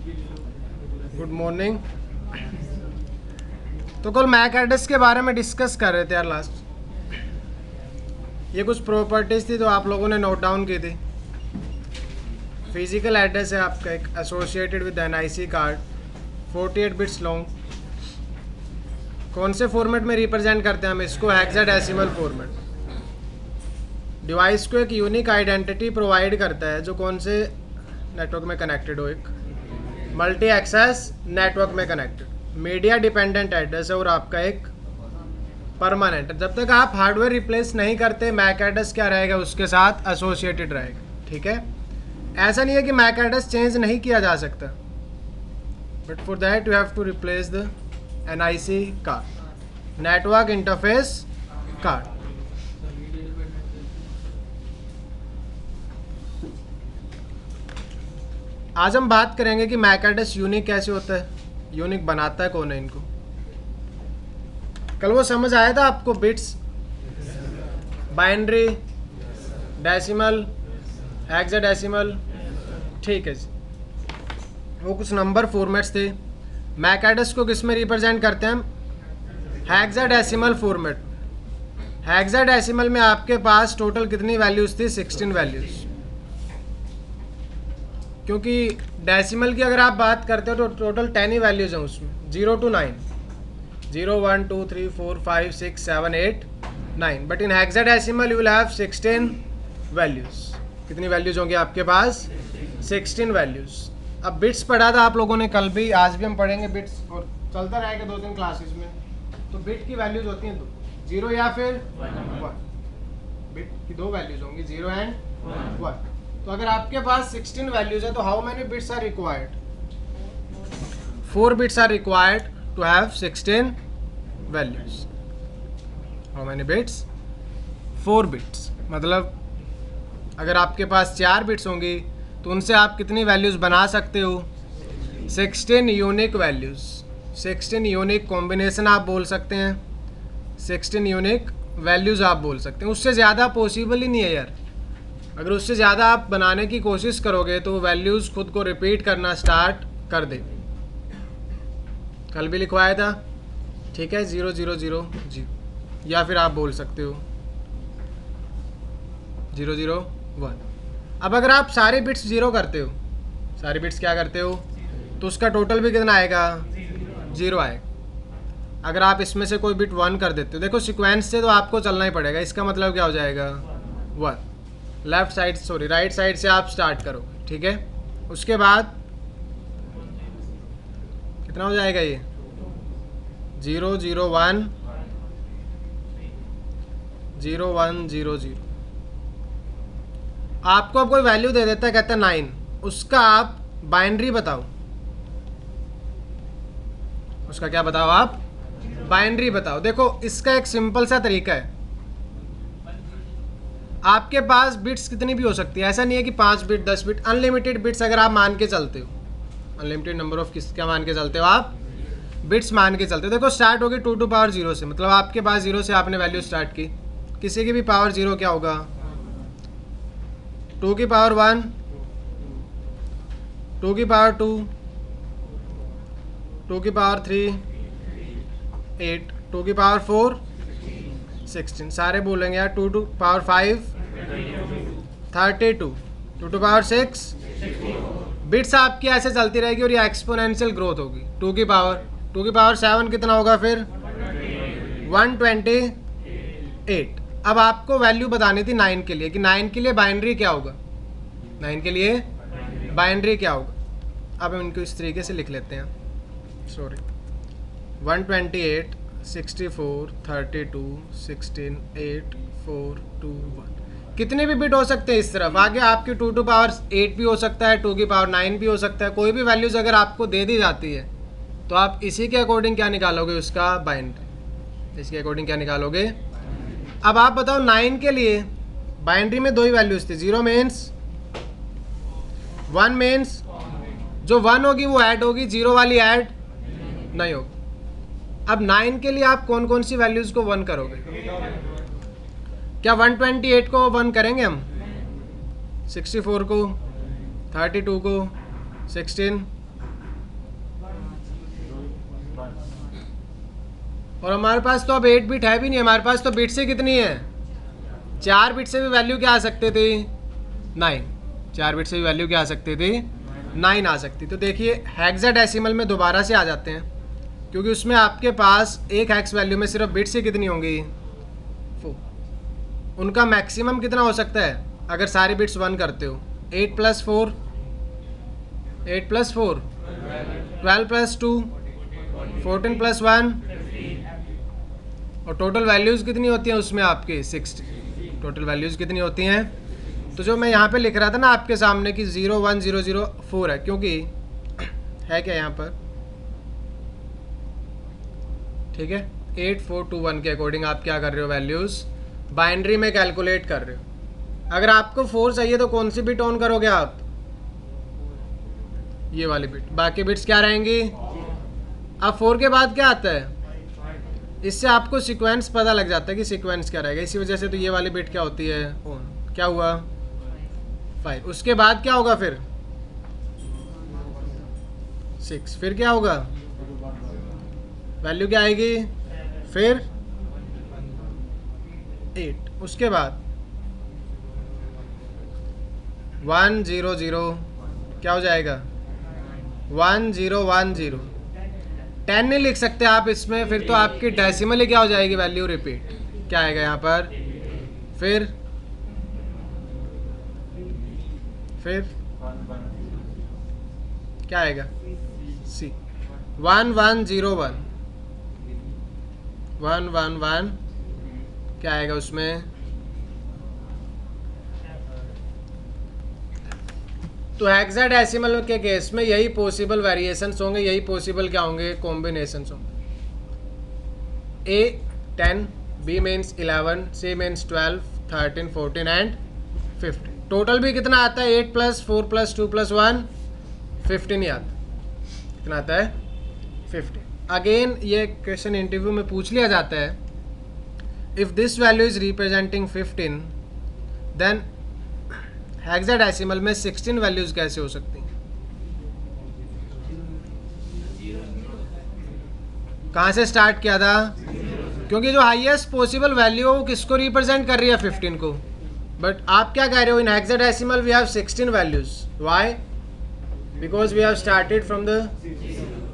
Good morning. तो कल Mac address के बारे में डिस्कस कर रहे थे यार लास्ट। ये कुछ प्रॉपर्टीज थी तो आप लोगों ने नोट डाउन की थी। फिजिकल एड्रेस है आपका एक associated with NIC card, 48 bits long. कौन से फॉर्मेट में रिप्रेजेंट करते हैं हम इसको? Hexadecimal format. डिवाइस को एक यूनिक आइडेंटिटी प्रोवाइड करता है जो कौन से नेटवर्क में कनेक्टेड हो, एक मल्टी एक्सेस नेटवर्क में कनेक्टेड। मीडिया डिपेंडेंट एड्रेस है और आपका एक परमानेंट। जब तक आप हार्डवेयर रिप्लेस नहीं करते मैक एड्रेस क्या रहेगा, उसके साथ एसोसिएटेड रहेगा। ठीक है, ऐसा नहीं है कि मैक एड्रेस चेंज नहीं किया जा सकता, but for that you have to replace the NIC card, network interface card. आज हम बात करेंगे कि मैक एड्रेस यूनिक कैसे होता है, यूनिक बनाता है कौन है इनको। कल वो समझ आया था आपको, बिट्स, बाइनरी, डेसिमल, हेक्साडेसिमल। ठीक है जी, वो कुछ नंबर फॉर्मेट्स थे। मैक एड्रेस को किस में रिप्रेजेंट करते हैं हम? Hexadecimal format. हेक्साडेसिमल में आपके पास टोटल कितनी वैल्यूज थी? 16 वैल्यूज। क्योंकि डेसिमल की अगर आप बात करते हो तो टोटल 10 ही वैल्यूज हैं उसमें, 0 to 9, 0 1 2 3 4 5 6 7 8 9। But in hexadecimal you will have 16 values. कितनी वैल्यूज होंगी आपके पास? 16 वैल्यूज। अब बिट्स पढ़ा था आप लोगों ने कल भी, आज भी हम पढ़ेंगे बिट्स, और चलता रहेगा 2-3 क्लासेस में। तो बिट की वैल्यूज होती हैं 2, 0 या फिर 1। बिट की 2 वैल्यूज होंगी, 0 एंड 1। तो अगर आपके पास 16 वैल्यूज है तो how many bits are required? 4 bits are required to have 16 values. How many bits? 4 bits. मतलब अगर आपके पास 4 बिट्स होंगी तो उनसे आप कितनी वैल्यूज बना सकते हो? 16 यूनिक वैल्यूज। 16 यूनिक कॉम्बिनेशन आप बोल सकते हैं, 16 यूनिक वैल्यूज आप बोल सकते हैं। उससे ज़्यादा पॉसिबल ही नहीं है यार। अगर उससे ज़्यादा आप बनाने की कोशिश करोगे तो वैल्यूज़ खुद को रिपीट करना स्टार्ट कर दे। कल भी लिखवाया था, ठीक है, 0 0 0 0, या फिर आप बोल सकते हो 0 0 1। अब अगर आप सारे बिट्स 0 करते हो, सारे बिट्स क्या करते हो, तो उसका टोटल भी कितना आएगा? 0 आएगा। अगर आप इसमें से कोई बिट 1 कर देते हो, देखो सीक्वेंस से तो आपको चलना ही पड़ेगा। इसका मतलब क्या हो जाएगा? 1। Left side, sorry right side से आप स्टार्ट करो, ठीक है। उसके बाद कितना हो जाएगा ये? 0 0 1 0 1 0 0। आपको अब कोई वैल्यू दे देता है, कहता है 9, उसका आप बाइनरी बताओ। उसका क्या बताओ आप? बाइनरी बताओ। देखो इसका एक सिंपल सा तरीका है। आपके पास बिट्स कितनी भी हो सकती है, ऐसा नहीं है कि 5 बिट 10 बिट, अनलिमिटेड बिट्स अगर आप मान के चलते हो, अनलिमिटेड नंबर ऑफ किस क्या मान के चलते हो आप? बिट्स मान के चलते हो। देखो स्टार्ट होगी 2 to power 0 से, मतलब आपके पास 0 से आपने वैल्यू स्टार्ट की। किसी की भी पावर 0 क्या होगा? 2 की पावर 1, 2 की पावर 2, 2 की पावर 3 8, 2 की पावर 4 16। सारे बोलेंगे यार। 2 to power 5 32, 2 to power 6। Bits आपकी ऐसे चलती रहेगी और ये एक्सपोनेंशियल ग्रोथ होगी। 2 की पावर 7 कितना होगा फिर? 128। अब आपको वैल्यू बतानी थी 9 के लिए, कि 9 के लिए बाइनरी क्या होगा? 9 के लिए बाइनरी क्या होगा? अब हम इनको इस तरीके से लिख लेते हैं, सॉरी, 128 64 32 16 8 4 2 1। कितने भी बिट हो सकते हैं इस तरफ। आगे आपकी 2 to power 8 भी हो सकता है, 2 की पावर 9 भी हो सकता है। कोई भी वैल्यूज अगर आपको दे दी जाती है तो आप इसी के अकॉर्डिंग क्या निकालोगे? उसका बाइनरी। इसके अकॉर्डिंग क्या निकालोगे? अब आप बताओ 9 के लिए बाइनरी में 2 ही वैल्यूज थी, 0 मीन्स 1 मीन्स जो 1 होगी वो ऐड होगी, 0 वाली ऐड नहीं होगी। अब 9 के लिए आप कौन कौन सी वैल्यूज को 1 करोगे? क्या 128 को 1 करेंगे हम? 64 को, 32 को, 16 और हमारे पास तो अब 8 बिट है भी नहीं, हमारे पास तो बिट से कितनी है, 4 बिट से भी वैल्यू क्या आ सकते थे, 9। 4 बिट से भी वैल्यू क्या आ सकती थी, 9 आ सकती। तो देखिए हेक्साडेसिमल में दोबारा से आ जाते हैं, क्योंकि उसमें आपके पास एक हेक्स वैल्यू में सिर्फ बिट से कितनी होंगी, 4। उनका मैक्सिमम कितना हो सकता है अगर सारे बिट्स 1 करते हो, 8 + 4 12 + 2 14 + 1, और टोटल वैल्यूज़ कितनी होती हैं उसमें आपकी 60। टोटल वैल्यूज़ कितनी होती हैं, तो जो मैं यहाँ पे लिख रहा था ना आपके सामने कि 01004 है, क्योंकि है क्या यहाँ पर, ठीक है, 8421 के अकॉर्डिंग आप क्या कर रहे हो, वैल्यूज़ बाइनरी में कैलकुलेट कर रहे हो। अगर आपको 4 चाहिए तो कौन सी बिट ऑन करोगे आप, ये वाली बिट, बाकी बिट्स क्या रहेंगी। अब 4 के बाद क्या आता है, इससे आपको सीक्वेंस पता लग जाता है कि सीक्वेंस क्या रहेगा, इसी वजह से तो ये वाली बिट क्या होती है, ऑन। क्या हुआ, 5। उसके बाद क्या होगा फिर, 6। फिर क्या होगा, वैल्यू क्या आएगी, फिर 8। उसके बाद 100 क्या हो जाएगा, 1010। 10 नहीं लिख सकते आप इसमें, फिर तो आपकी डेसिमल ही क्या हो जाएगी, वैल्यू रिपीट। क्या आएगा यहाँ पर, फिर क्या आएगा, सी 1101 111 क्या आएगा उसमें। तो हेक्साडेसिमल के केस में यही पॉसिबल वेरिएशंस होंगे, यही पॉसिबल क्या होंगे, कॉम्बिनेशंस होंगे। A 10, B means 11, C means 12, 13, 14 and 15। Total भी कितना आता है, 8 + 4 + 2 + 1 15 ही आता है। कितना आता है, 15। अगेन ये क्वेश्चन इंटरव्यू में पूछ लिया जाता है, if this value is representing 15 then hexadecimal में 16 वैल्यूज कैसे हो सकती हैं। कहाँ से स्टार्ट किया था, क्योंकि जो हाईएस्ट पॉसिबल वैल्यू हो वो किसको रिप्रेजेंट कर रही है, 15 को। बट आप क्या कह रहे हो, in hexadecimal we have 16 values, why, because we have started from the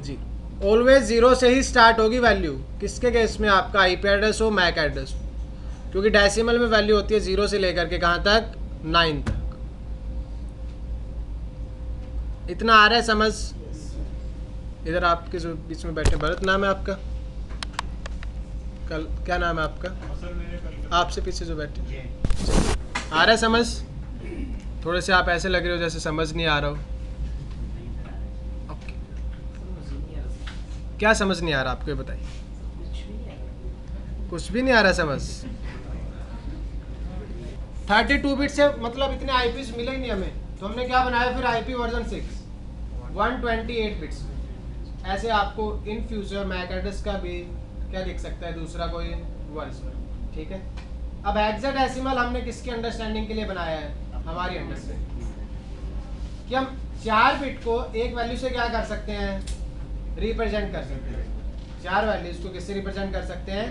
G. Always 0 से ही स्टार्ट होगी वैल्यू, किसके केस में, आपका आईपी एड्रेस हो, मैक एड्रेस हो, क्योंकि डेसिमल में वैल्यू होती है 0 से लेकर के कहाँ तक, 9 तक। इतना आ रहा है समझ। इधर आपके जो बीच में बैठे, भरत नाम है आपका, कल क्या नाम है आपका, आपसे पीछे जो बैठे, आ रहा है समझ। थोड़े से आप ऐसे लग रहे हो जैसे समझ नहीं आ रहा हो। ओके, क्या समझ नहीं आ रहा आपको, ये बताइए। कुछ भी नहीं आ रहा समझ। 32 बिट से मतलब इतने आईपीस मिले ही नहीं हमें, तो हमने क्या बनाया फिर, आईपी वर्जन 6 128 बिट्स। ऐसे आपको इन फ्यूचर मैक एड्रेस का भी क्या लिख सकता है, दूसरा कोई वर्जन, ठीक है। अब हेक्साडेसिमल हमने किसकी अंडरस्टैंडिंग के लिए बनाया है, हमारी अंडरस्टैंडिंग कि हम 4 बिट को एक वैल्यू से क्या कर सकते हैं, रिप्रेजेंट कर सकते हैं। 4 वैल्यूज को किससे रिप्रेजेंट कर सकते हैं,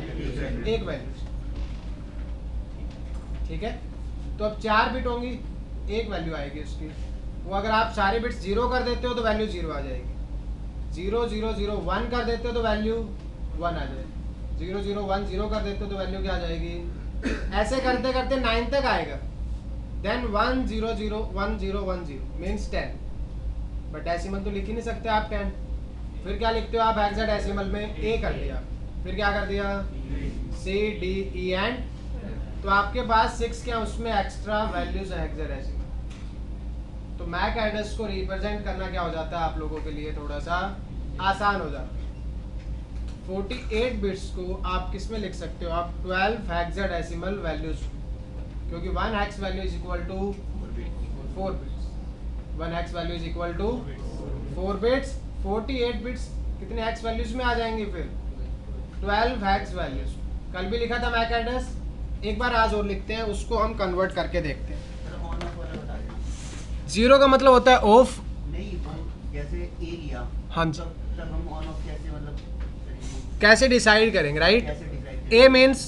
एक वैल्यू, ठीक है। तो अब 4 बिट होंगी, एक वैल्यू आएगी उसकी, वो अगर आप सारे बिट्स 0 कर देते हो तो वैल्यू 0 आ जाएगी, 0 0 0 1 कर देते हो तो वैल्यू 1 आ जाएगी, 0 0 1 0 कर देते हो तो वैल्यू क्या आ जाएगी। ऐसे करते करते 9 तक आएगा, देन 1 0 0 1 0 1 0 मीन्स 10। बट डेसिमल तो लिख ही नहीं सकते आप 10, फिर क्या लिखते हो आप, हेक्साडेसिमल में A कर दिया, फिर क्या कर दिया, C D E एंड, तो आपके पास 6 क्या उसमें एक्स्ट्रा वैल्यूज है हेक्साडेसिमल। तो मैक एड्रेस को रिप्रेजेंट करना क्या हो जाता है आप लोगों के लिए थोड़ा सा आसान हो जाता है। 48 बिट्स को आप किस में लिख सकते हो, आप 12 हेक्साडेसिमल वैल्यूज, क्योंकि 1 hex value is equal to 4 bits, 1 hex value is equal to 4 bits. 48 bits कितने हेक्स वैल्यूज में आ जाएंगे फिर, 12 हेक्स वैल्यूज। कल भी लिखा था मैक एड्रेस, एक बार आज और लिखते हैं, उसको हम कन्वर्ट करके देखते हैं। 0 का मतलब होता है ऑफ, जैसे ए लिया, हाँ जी, तब हम ऑन ऑफ कैसे मतलब करेंगे? कैसे डिसाइड करेंगे, राइट? कैसे डिसाइड ए मीन्स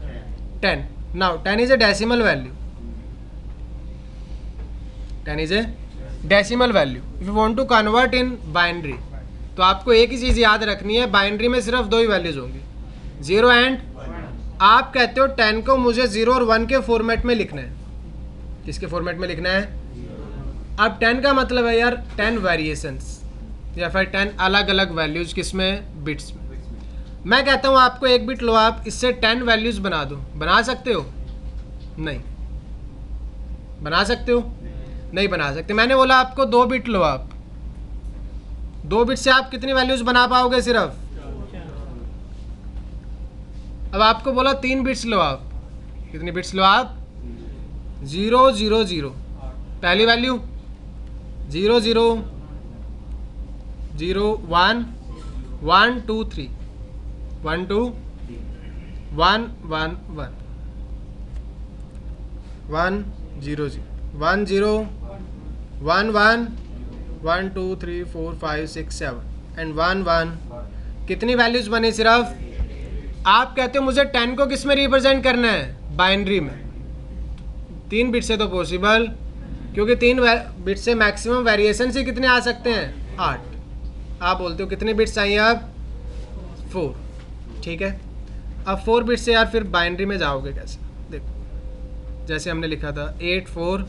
करें? 10. Now 10 is a decimal value. 10 is a decimal value. If you want to convert in binary, तो आपको एक ही चीज़ याद रखनी है, बाइनरी में सिर्फ दो ही वैल्यूज होंगी, 0 एंड. आप कहते हो 10 को मुझे 0 और 1 के फॉर्मेट में लिखना है. किसके फॉर्मेट में लिखना है? अब 10 का मतलब है यार 10 वेरिएशंस या फिर 10 अलग अलग वैल्यूज, किसमें? बिट्स में. मैं कहता हूँ आपको एक बिट लो, आप इससे 10 वैल्यूज बना दो. बना सकते हो? नहीं. बना सकते हो? नहीं बना सकते. मैंने बोला आपको 2 बिट लो, आप 2 बिट से आप कितनी वैल्यूज बना पाओगे? सिर्फ. अब आपको बोला 3 बिट्स लो, आप कितनी बिट्स लो? आप 0 0 0. पहली वैल्यू 0 0 0 1 1 2 3 1 2 1 1 1 1 0 0 1 0 1 1 1 2 3 4 5 6 7 एंड 1 1. कितनी वैल्यूज बनी? सिर्फ. आप कहते हो मुझे 10 को किस में रिप्रेजेंट करना है? बाइनरी में. 3 बिट से तो पॉसिबल, क्योंकि 3 बिट से मैक्सिमम वेरिएशन से कितने आ सकते हैं? 8. आप बोलते हो कितने बिट्स चाहिए? अब 4. ठीक है. अब 4 बिट से यार फिर बाइनरी में जाओगे कैसे? देखो, जैसे हमने लिखा था 8 4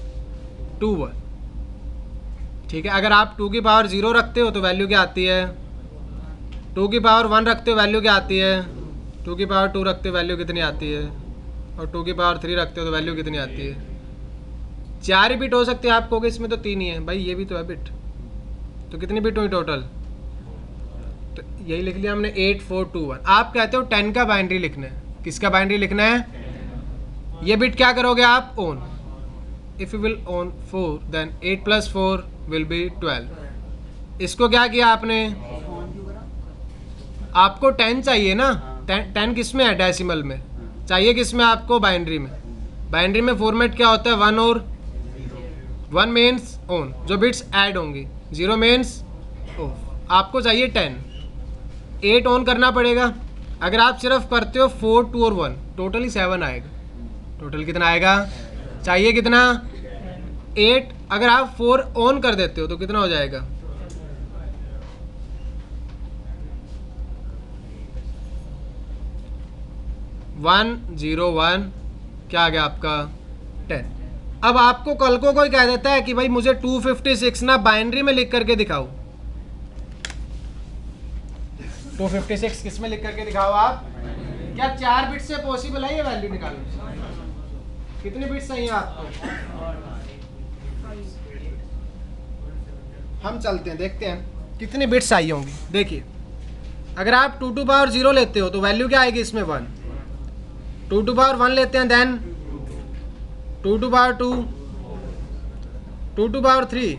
2 1. ठीक है. अगर आप 2 की पावर 0 रखते हो तो वैल्यू क्या आती है? 2 की पावर 1 रखते हो वैल्यू क्या आती है? 2 की पावर 2 रखते हो वैल्यू कितनी आती है? और 2 की पावर 3 रखते हो तो वैल्यू कितनी आती है? 4 ही बिट हो सकते हैं. आप कहोगे इसमें तो 3 ही है. भाई ये भी तो है बिट. तो कितनी बिट हुई टोटल? तो यही लिख लिया हमने 8 4 2 1. आप कहते हो 10 का बाइनरी लिखना है. किसका बाइनरी लिखना है? ये बिट क्या करोगे आप? On. If you will on 4 then 8 + 4 will be 12. इसको क्या किया आपने? ऑन क्यों करा? आपको 10 चाहिए ना. 10 किस में है? डेसिमल में. चाहिए किस में आपको? बाइनरी में. बाइनरी में फॉर्मेट क्या होता है? 1 और 1 मीन्स ऑन, जो बिट्स ऐड होंगी. 0 मीन्स ऑफ. आपको चाहिए 10. 8 ऑन करना पड़ेगा. अगर आप सिर्फ करते हो 4 2 और 1, टोटली 7 आएगा. टोटल कितना आएगा? चाहिए कितना? 8. अगर आप 4 ऑन कर देते हो तो कितना हो जाएगा? 1 0 1. क्या आ गया आपका? 10. अब आपको कल को कोई कह देता है कि भाई मुझे 256 ना बाइनरी में लिख करके दिखाओ. 256 किस में लिख करके दिखाओ आप? क्या 4 बिट से पॉसिबल है ये वैल्यू निकालना? कितने बिट्स चाहिए आपको? हम चलते हैं, देखते हैं कितने बिट्स चाहिए होंगी. देखिए, अगर आप 2 टू पावर 0 लेते हो तो वैल्यू क्या आएगी इसमें? 1. 2 टू पावर 1 लेते हैं, then 2 to power 2, 2 to power 3,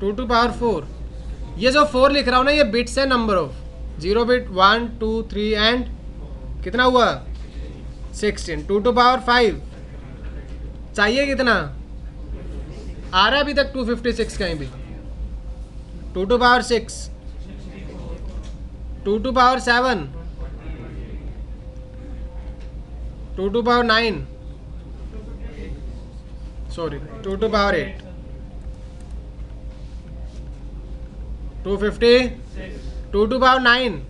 2 to power 4. ये जो 4 लिख रहा हूँ ना, ये बिट्स है, नंबर ऑफ 0 बिट. 1 2 3 एंड कितना हुआ? 16. 2 टू पावर 5 चाहिए कितना? आ रहा है अभी तक 256 कहीं भी? 2 to power 6, 2 to power 7, 2 to power 9, sorry 2 to power 8, 250, 2 to power 9,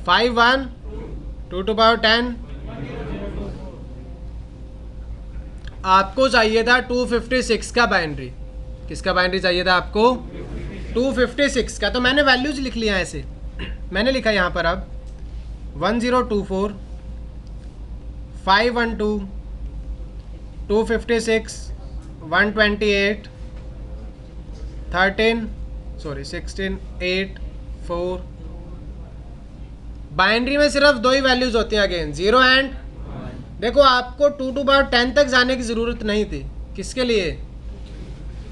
5 1, 2 to power 10. आपको चाहिए था 256 का बाइनरी. किसका बाइनरी चाहिए था आपको? 256 का. तो मैंने वैल्यूज लिख लिया ऐसे. मैंने लिखा यहाँ पर अब 1024, 512, 256, 128, 13, सॉरी 16, 8, 4. बाइनरी में सिर्फ दो ही वैल्यूज होती हैं अगेन, 0 एंड. देखो, आपको 2 टू पावर 10 तक जाने की ज़रूरत नहीं थी. किसके लिए?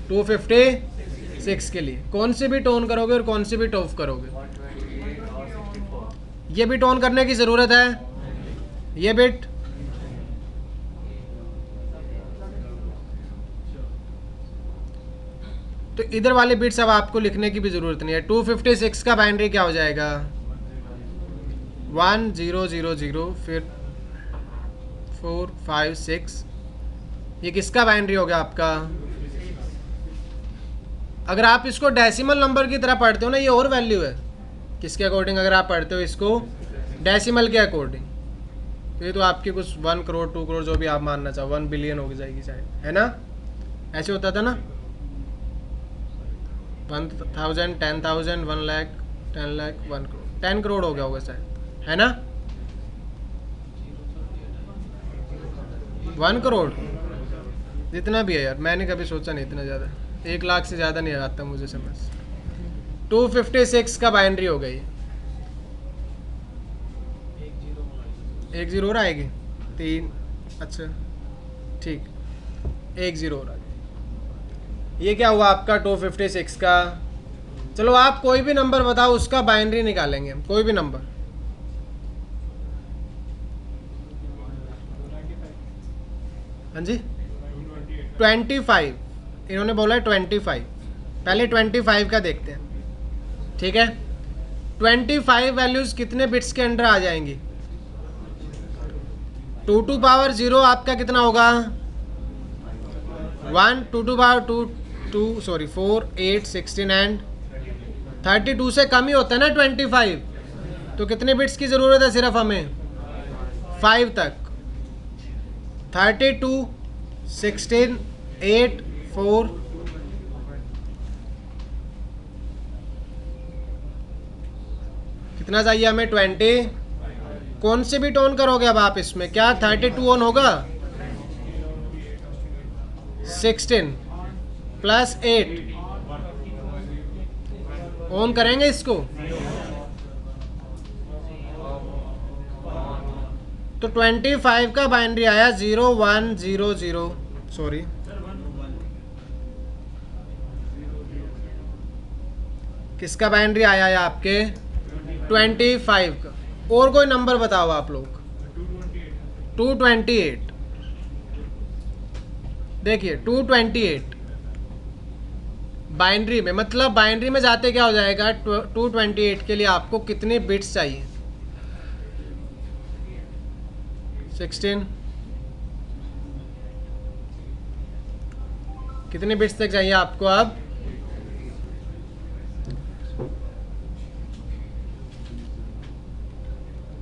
256 के लिए. कौन सी बिट ऑन करोगे और कौन सी बिट ऑफ करोगे? ये बिट ऑन करने की ज़रूरत है. ये बिट, तो इधर वाले बिट्स अब आपको लिखने की भी ज़रूरत नहीं है। 256 का बाइनरी क्या हो जाएगा? 1000, फिर 4 5 6। ये किसका बाइनरी हो गया आपका? अगर आप इसको डेसिमल नंबर की तरह पढ़ते हो ना, ये और वैल्यू है। किसके अकॉर्डिंग अगर आप पढ़ते हो इसको? डेसिमल के अकॉर्डिंग, तो ये तो आपकी कुछ 1 करोड़ 2 करोड़ जो भी आप मानना चाहो, 1 बिलियन हो जाएगी शायद, है ना? ऐसे होता था ना, 1000, 10,000, 1 लाख, 10 लाख, 1 करोड़, 10 करोड़ हो गया होगा शायद, है ना? 1 करोड़ जितना भी है यार, मैंने कभी सोचा नहीं इतना ज़्यादा, 1 लाख से ज़्यादा नहीं आता मुझे समझ। 256 का बाइनरी हो गई, 1 जीरो और आएगी 3, अच्छा ठीक, 1 जीरो और आएगी। ये क्या हुआ आपका 256 का? चलो आप कोई भी नंबर बताओ, उसका बाइनरी निकालेंगे हम, कोई भी नंबर। हाँ जी, 25, इन्होंने बोला है 25। पहले 25 का देखते हैं, ठीक है? 25 वैल्यूज कितने बिट्स के अंडर आ जाएंगी? 2 टू पावर 0 आपका कितना होगा? 1, 2 टू पावर 4, 8, 16 एंड 32 से कम ही होता है ना 25। तो कितने बिट्स की ज़रूरत है सिर्फ हमें? 5 तक। 32, 16, 8, 4, कितना चाहिए हमें? 20। कौन से बिट ऑन करोगे अब आप इसमें? क्या 32 ऑन होगा? 16 प्लस 8 ऑन करेंगे इसको। तो 25 का बाइनरी आया 0100, सॉरी, किसका बाइनरी आया है आपके? 25 का। और कोई नंबर बताओ आप लोग। 228, देखिए 228 बाइनरी में, मतलब बाइनरी में जाते क्या हो जाएगा? 228 के लिए आपको कितने बिट्स चाहिए? 16, कितने बिट्स तक चाहिए आपको अब?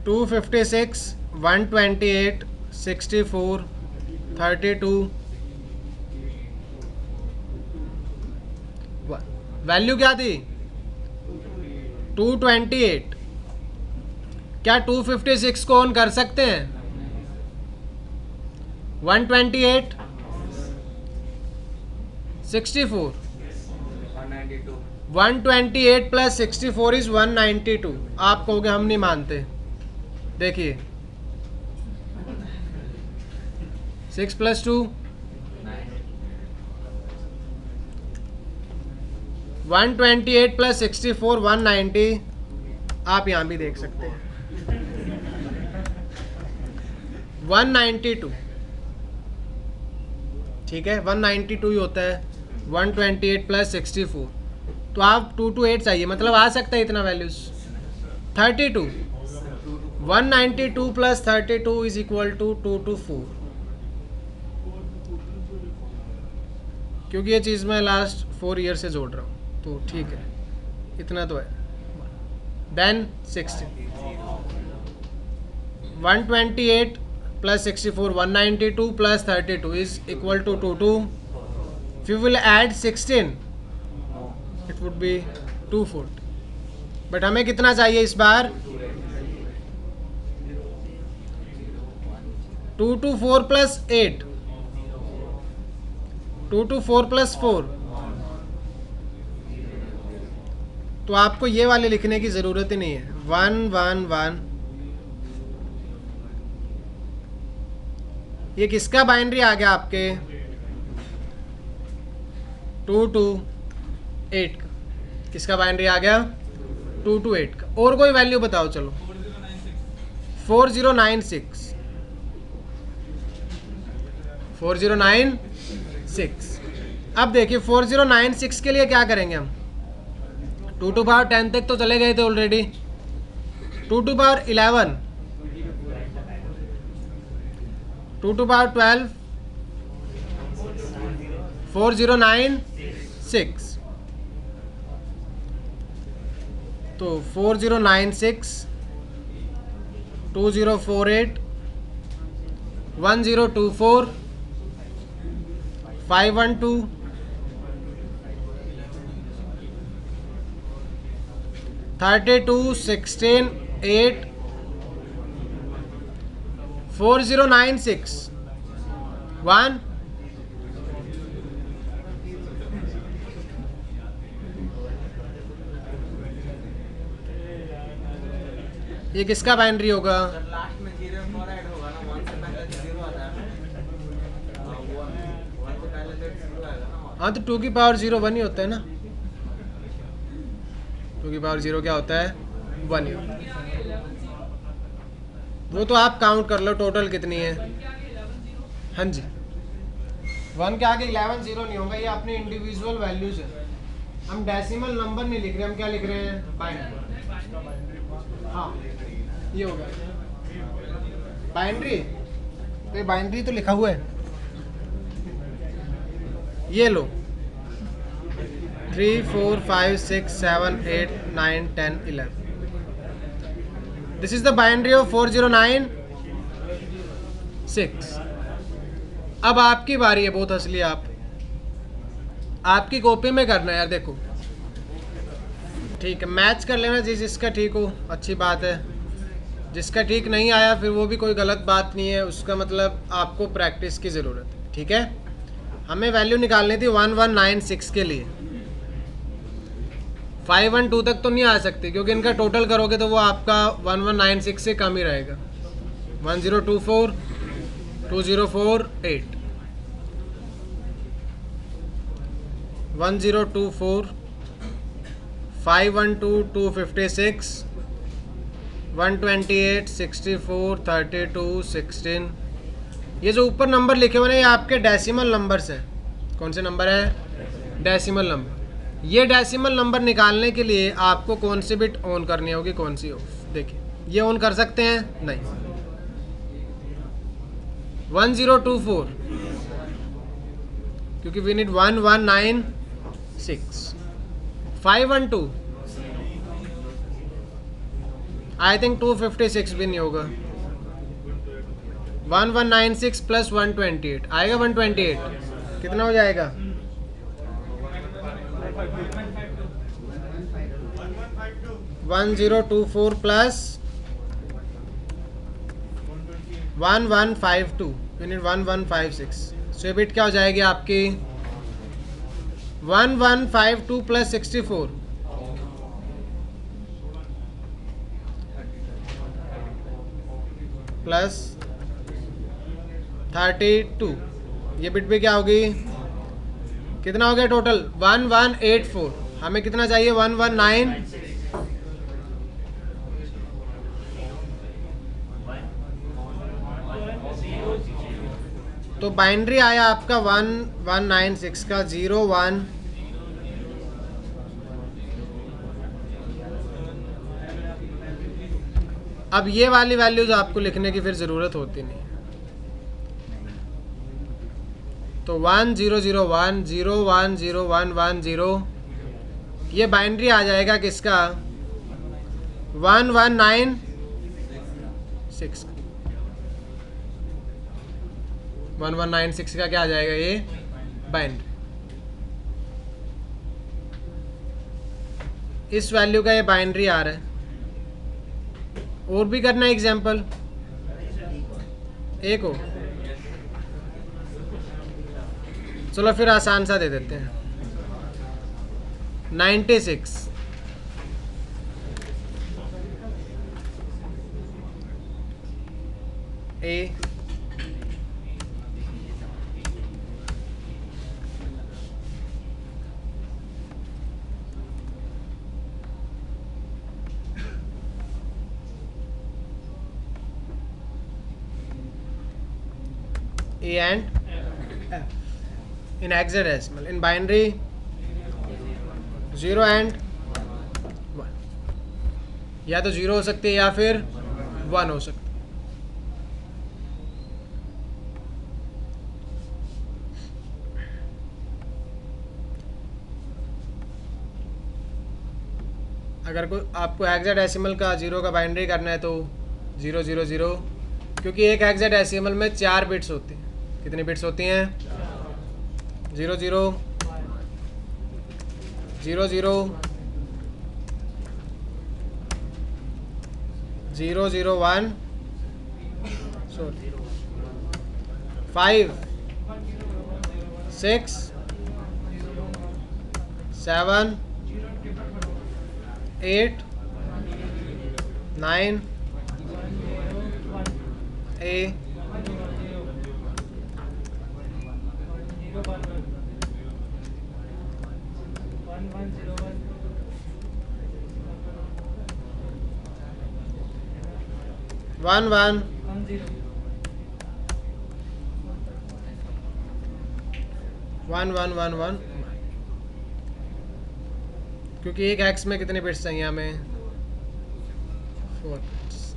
256, 128, 64, 32। वैल्यू क्या थी? 228। क्या 256 को ऑन कर सकते हैं? 128, 64, 128 प्लस 64 इज 192। आप कहोगे हम नहीं मानते, देखिए 6 प्लस 2 128 प्लस 64 190। आप यहाँ भी देख सकते हैं 192, ठीक है? 192 ही होता है। 128 प्लस 64, तो आप 228 चाहिए, मतलब आ सकता है इतना values. 32, 192 plus 32 is equal to 224। क्योंकि ये चीज़ मैं लास्ट 4 ईयर से जोड़ रहा हूँ, तो ठीक है, इतना तो है। Then 16, 128 plus 64, 192 plus 32 is equal to 22। If you will add 16, it would be 240। But हमें कितना चाहिए इस बार? 224 प्लस 8, 224 प्लस 4। तो आपको ये वाले लिखने की ज़रूरत ही नहीं है। 111, ये किसका बाइनरी आ गया आपके? 228 का। किसका बाइनरी आ गया? 228 का। और कोई वैल्यू बताओ, चलो 4096, 4096। अब देखिए 4096 के लिए क्या करेंगे हम, 2 टू पावर 10 तक तो चले गए थे already, 2 to power 11, 2 to power 12, 4096, तो 4096, 2048, 1024, 512, 32, 16, 8, 4096, 1, ये किसका बाइनरी होगा? लास्ट में 04 ऐड होगा ना, 1 से पहले तो 0 आता है। 1 से पहले तो 0 आएगा ना। हाँ तो 2 की पावर 0 1 ही होता है ना, 2 की पावर 0 क्या होता है? 1 ही होता है। वो तो आप काउंट कर लो टोटल कितनी है। हाँ जी, 1 के आगे 11 0 नहीं होगा, ये अपनी इंडिविजुअल वैल्यूज है। हम डेसिमल नंबर नहीं लिख रहे, हम क्या लिख रहे हैं? बाइनरी। हाँ ये होगा बाइनरी, तो बाइनरी तो लिखा हुआ है, ये लो 3 4 5 6 7 8 9 10 11, this is the binary of 4096। अब आपकी बारी है, बहुत असली आपकी कॉपी में करना है यार। देखो ठीक है, मैच कर लेना जिसका ठीक हो, अच्छी बात है। जिसका ठीक नहीं आया फिर वो भी कोई गलत बात नहीं है, उसका मतलब आपको प्रैक्टिस की ज़रूरत है। ठीक है, हमें वैल्यू निकालनी थी 1196 के लिए, 512 तक तो नहीं आ सकती क्योंकि इनका टोटल करोगे तो वो आपका 1196 से कम ही रहेगा। 1024, 2048, 1024, 512, 256, 128, 64, 32, 16। ये जो ऊपर नंबर लिखे हुए हैं ये आपके डेसिमल नंबर्स हैं। कौन से नंबर है? Decimal number. ये डेसिमल नंबर निकालने के लिए आपको कौन सी बिट ऑन करनी होगी, कौन सी ऑफ? देखिए ये ऑन कर सकते हैं? नहीं। 1024 क्योंकि वी नीड 1196। 512 आई थिंक 256 भी नहीं होगा। 1196 प्लस 128 आएगा 128, कितना हो जाएगा? 1024 प्लस 1152, यूनिट 1156। सो बिट क्या हो जाएगी आपकी? 1152 प्लस 64 प्लस 32, ये बिट भी क्या होगी? कितना हो गया टोटल? 1184। हमें कितना चाहिए? 119। तो बाइनरी आया आपका 1196 का 01। अब ये वाली वैल्यूज आपको लिखने की फिर ज़रूरत होती नहीं। तो 1001, 010110, ये बाइनरी आ जाएगा किसका? 1196 का। 1196 का क्या आ जाएगा? ये बाइनरी। इस वैल्यू का ये बाइनरी आ रहा है। और भी करना है एग्जाम्पल? एक हो, चलो फिर आसान सा दे देते हैं। 96 ए A and F। In hexadecimal, in binary 0 and 1, या तो 0 हो सकती है या फिर 1 हो सकती है। अगर कोई आपको हेक्साडेसिमल का 0 का बाइनरी करना है तो 0 0 0, क्योंकि एक हेक्साडेसिमल में 4 बिट्स होती हैं। कितनी बिट्स होती हैं? 0 0 0 0 0 0 1 5 6 7 8 9 A 1 1 1 1 1 1, क्योंकि एक एक्स में कितने बिट्स चाहिए हमें? 4 बिट्स।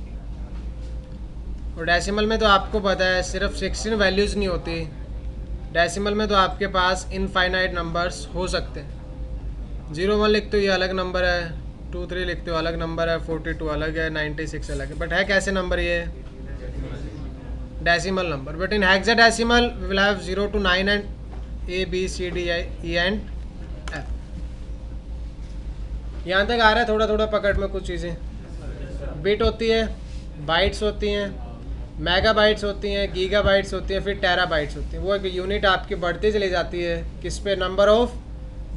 और डेसिमल में तो आपको पता है सिर्फ 16 वैल्यूज़ नहीं होती, डेसिमल में तो आपके पास इनफाइनाइट नंबर्स हो सकते हैं। 0 1 लिखते हो ये अलग नंबर है, 2 3 लिखते हो अलग नंबर है, 42 अलग है, 96 अलग है, बट है कैसे नंबर ये? Decimal number. But in hexadecimal we will have 0 to 9 and A B C D E and F। यहाँ तक आ रहा है? थोड़ा थोड़ा पकड़ में कुछ चीज़ें। बिट होती है, बाइट्स होती हैं, मेगाबाइट्स होती हैं, गीगाबाइट्स होती हैं, फिर टेराबाइट्स होती हैं। वो एक यूनिट आपकी बढ़ती चली जाती है किस पे? नंबर ऑफ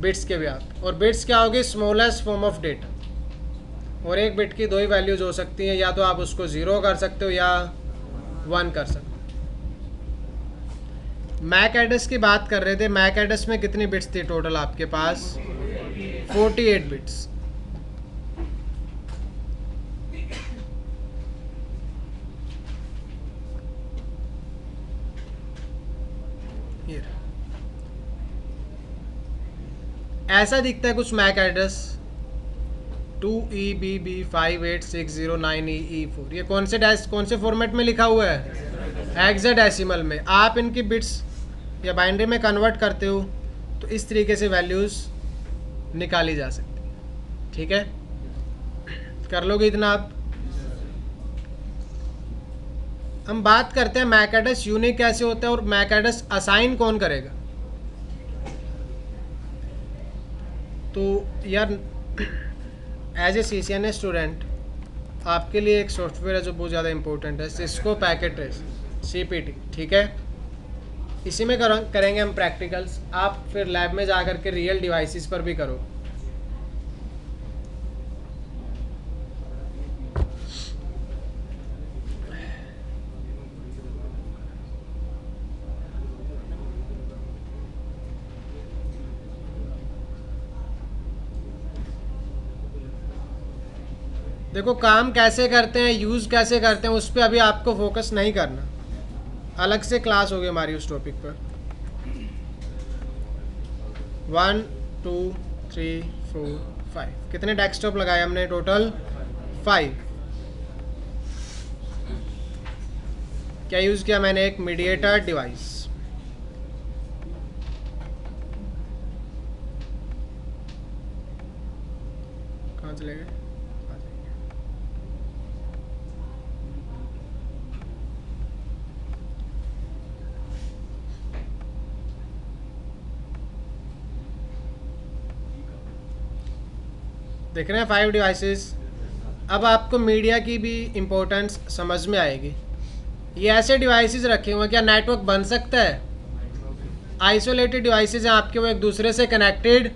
बिट्स के ब्याज। और बिट्स क्या होगी? Smallest form of data. और एक बिट की 2 ही वैल्यूज हो सकती हैं, या तो आप उसको 0 कर सकते हो या 1 कर सकते हो। मैक एड्रेस की बात कर रहे थे। मैक एड्रेस में कितनी बिट्स थी टोटल आपके पास? 48 बिट्स। ऐसा दिखता है कुछ मैक एड्रेस 2EBB58609EE4। ये कौन से फॉर्मेट में लिखा हुआ है? हेक्साडेसिमल में। आप इनकी बिट्स या बाइनरी में कन्वर्ट करते हो तो इस तरीके से वैल्यूज़ निकाली जा सकती है। ठीक है, कर लोगे इतना आप? हम बात करते हैं मैक एड्रेस यूनिक कैसे होता है और मैक एड्रेस असाइन कौन करेगा। तो यार एज ए CCNA स्टूडेंट आपके लिए एक सॉफ्टवेयर है जो बहुत ज़्यादा इंपॉर्टेंट है, सिस्को पैकेट ट्रेस, CPT। ठीक है, इसी में करेंगे हम प्रैक्टिकल्स। आप फिर लैब में जा कर के रियल डिवाइसेस पर भी करो। देखो काम कैसे करते हैं, यूज़ कैसे करते हैं, उस पर अभी आपको फोकस नहीं करना। अलग से क्लास होगी हमारी उस टॉपिक पर। 1 2 3 4 5 कितने डेस्कटॉप लगाए हमने? टोटल 5। क्या यूज़ किया मैंने? एक मीडिएटर डिवाइस। कहाँ चले गए? देख रहे हैं 5 डिवाइसेस। अब आपको मीडिया की भी इम्पोर्टेंस समझ में आएगी। ये ऐसे डिवाइसेस रखे हुए हैं, क्या नेटवर्क बन सकता है? आइसोलेटेड डिवाइसेस हैं आपके, वो एक दूसरे से कनेक्टेड।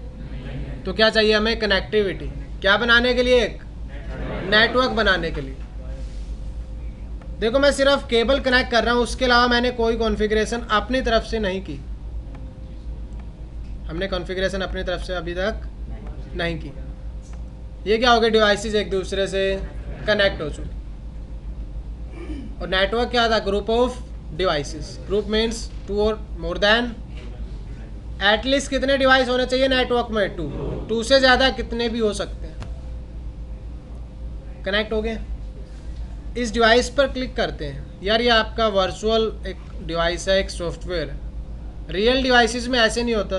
तो क्या चाहिए हमें? कनेक्टिविटी। क्या बनाने के लिए? एक नेटवर्क बनाने के लिए। देखो मैं सिर्फ केबल कनेक्ट कर रहा हूँ, उसके अलावा मैंने कोई कॉन्फ़िगरेशन अपनी तरफ से नहीं की। हमने कॉन्फ़िगरेशन अपनी तरफ से अभी तक नहीं की। ये क्या हो गया? डिवाइसेस एक दूसरे से कनेक्ट हो चुके। और नेटवर्क क्या था? Group of devices. Group means 2 और मोर देन एटलीस्ट कितने डिवाइस होने चाहिए नेटवर्क में? 2 से ज़्यादा कितने भी हो सकते हैं। कनेक्ट हो गए। इस डिवाइस पर क्लिक करते हैं। यार ये आपका वर्चुअल एक डिवाइस है, एक सॉफ्टवेयर है। रियल डिवाइसेस में ऐसे नहीं होता।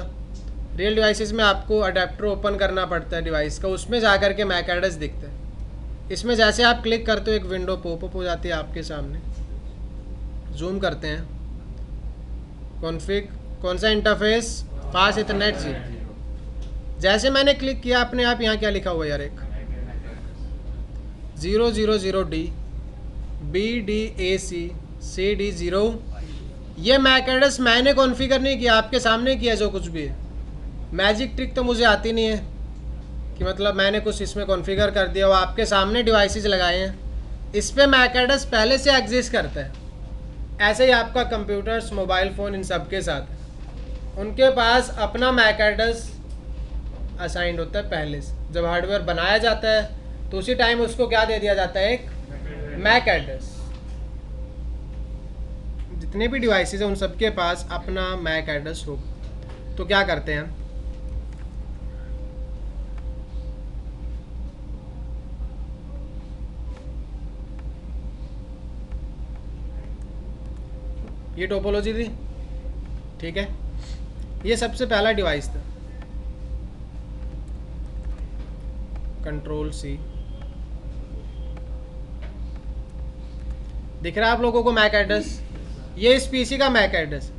रियल डिवाइसेस में आपको अडेप्टर ओपन करना पड़ता है डिवाइस का, उसमें जा कर के मैक एड्रेस दिखता है। इसमें जैसे आप क्लिक करते हो एक विंडो पॉपअप हो जाती है आपके सामने। जूम करते हैं। कॉन्फ़िग कौन सा इंटरफेस? Fast Ethernet 0। जैसे मैंने क्लिक किया अपने आप यहाँ क्या लिखा हुआ है यार, एक 000D BDAC CD0। ये मैक एड्रेस मैंने कॉन्फ़िगर नहीं किया, आपके सामने किया जो कुछ भी है। मैजिक ट्रिक तो मुझे आती नहीं है कि मतलब मैंने कुछ इसमें कॉन्फ़िगर कर दिया, वो आपके सामने डिवाइसेस लगाए हैं। इस पे मैक एड्रेस पहले से एग्जिस्ट करता है। ऐसे ही आपका कंप्यूटर्स, मोबाइल फ़ोन, इन सब के साथ उनके पास अपना मैक एड्रेस असाइंड होता है पहले से। जब हार्डवेयर बनाया जाता है तो उसी टाइम उसको क्या दे दिया जाता है? एक मैक एड्रेस। जितने भी डिवाइसेस हैं उन सब के पास अपना मैक एड्रेस होगा। तो क्या करते हैं, ये टोपोलॉजी थी, ठीक है। ये सबसे पहला डिवाइस था, Ctrl+C। दिख रहा है आप लोगों को मैक एड्रेस? ये इस पीसी का मैक एड्रेस।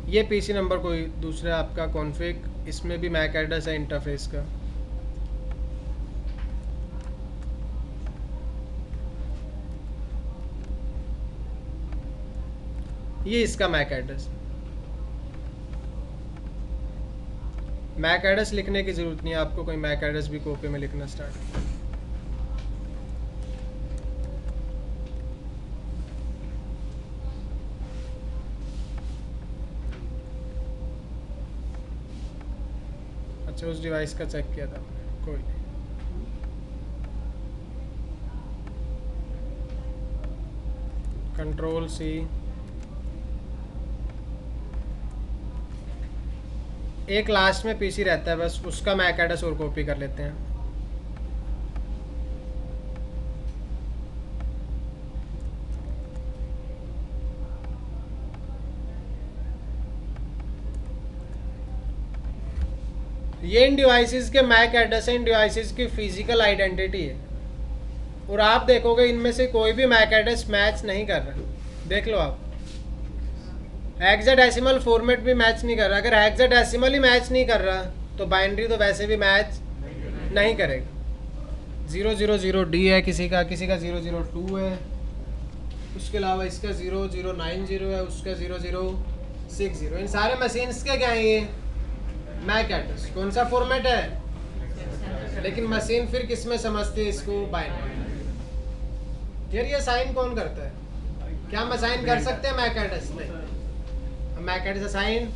ये पीसी नंबर कोई दूसरा आपका कॉन्फ़िग, इसमें भी मैक एड्रेस है इंटरफेस का। ये इसका मैक एड्रेस। मैक एड्रेस लिखने की ज़रूरत नहीं है आपको, कोई मैक एड्रेस भी कॉपी में लिखना स्टार्ट। अच्छा, उस डिवाइस का चेक किया था, कोई नहीं। Ctrl+C। एक लास्ट में पीसी रहता है, बस उसका मैक एड्रेस और कॉपी कर लेते हैं। ये इन डिवाइसेस के मैक एड्रेस है, इन डिवाइसेस की फिजिकल आइडेंटिटी है। और आप देखोगे इनमें से कोई भी मैक एड्रेस मैच नहीं कर रहा। देख लो आप, हेक्साडेसिमल फॉर्मेट भी मैच नहीं कर रहा। अगर हेक्साडेसिमल ही मैच नहीं कर रहा तो बाइनरी तो वैसे भी मैच नहीं करेगा। 000D है किसी का 002 है, उसके अलावा इसका 0090 है, उसका 0060। इन सारे मशीन्स के क्या है ये मैक एड्रेस। कौन सा फॉर्मेट है, लेकिन मशीन फिर किस में समझती है इसको? बाइनरी। यार ये साइन कौन करता है? क्या हम असाइन कर सकते हैं मैक एड्रेस? नहीं, हम मैक एड्रेस असाइन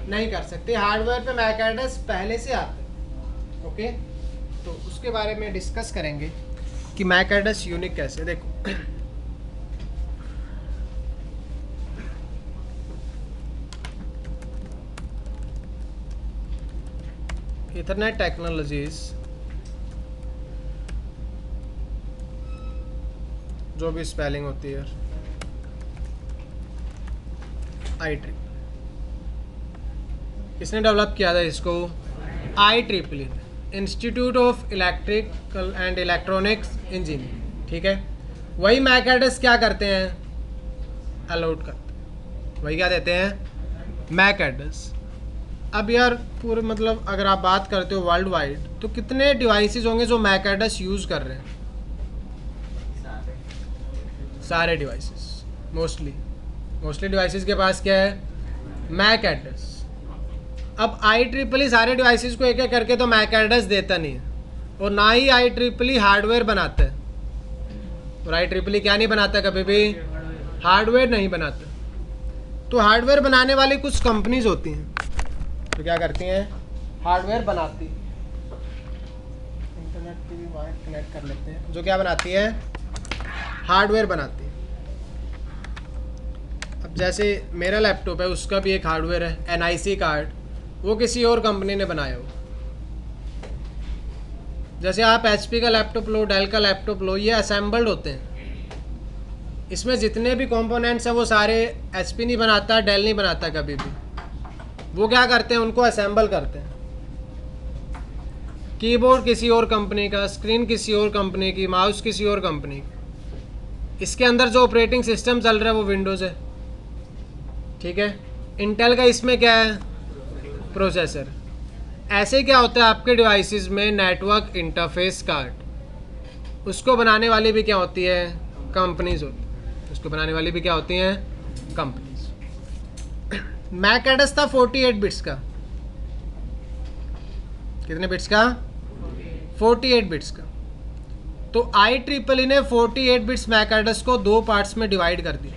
नहीं कर सकते। हार्डवेयर पे मैक एड्रेस पहले से आता है। ओके, तो उसके बारे में डिस्कस करेंगे कि मैक एड्रेस यूनिक कैसे। देखो इथरनेट टेक्नोलॉजीज, जो भी स्पेलिंग होती है, IEEE। किसने डेवलप किया था इसको? IEEE, institute of electrical and electronics engineering, ठीक है। वही मैक एड्रेस क्या करते हैं? अलाउड करते हैं। वही क्या देते हैं? MAC address. अब यार पूरे मतलब अगर आप बात करते हो वर्ल्ड वाइड तो कितने डिवाइसेस होंगे जो मैक एड्रेस यूज़ कर रहे हैं? सारे डिवाइसेस, मोस्टली डिवाइसेस के पास क्या है? MAC address. अब IEEE सारे डिवाइसेस को एक एक करके तो मैक एड्रेस देता नहीं है, और ना ही IEEE हार्डवेयर बनाता है। और IEEE क्या नहीं बनाता? कभी भी हार्डवेयर नहीं बनाता। तो हार्डवेयर बनाने वाली कुछ कंपनीज होती हैं तो क्या करती हैं? हार्डवेयर बनाती। इंटरनेट की भी वायर कनेक्ट कर लेते हैं। जो क्या बनाती है? हार्डवेयर बनाती है। अब जैसे मेरा लैपटॉप है उसका भी एक हार्डवेयर है NIC कार्ड, वो किसी और कंपनी ने बनाया हो। जैसे आप HP का लैपटॉप लो, डेल का लैपटॉप लो, ये असेंबल्ड होते हैं। इसमें जितने भी कंपोनेंट्स हैं वो सारे HP नहीं बनाता, डेल नहीं बनाता कभी भी। वो क्या करते हैं, उनको असेंबल करते हैं। कीबोर्ड किसी और कंपनी का, स्क्रीन किसी और कंपनी की, माउस किसी और कंपनी की। इसके अंदर जो ऑपरेटिंग सिस्टम चल रहा है वो विंडोज़ है, ठीक है। इंटेल का इसमें क्या है, प्रोसेसर। ऐसे क्या होता है आपके डिवाइसेस में नेटवर्क इंटरफेस कार्ड, उसको बनाने वाली भी क्या होती है, कंपनीज होती है। उसको बनाने वाली भी क्या होती हैं, कंपनीज। मैक एडस था 48 बिट्स का। कितने बिट्स का, 48 बिट्स का। तो IEEE ने 48 बिट्स मैक एडस को 2 पार्ट्स में डिवाइड कर दिया।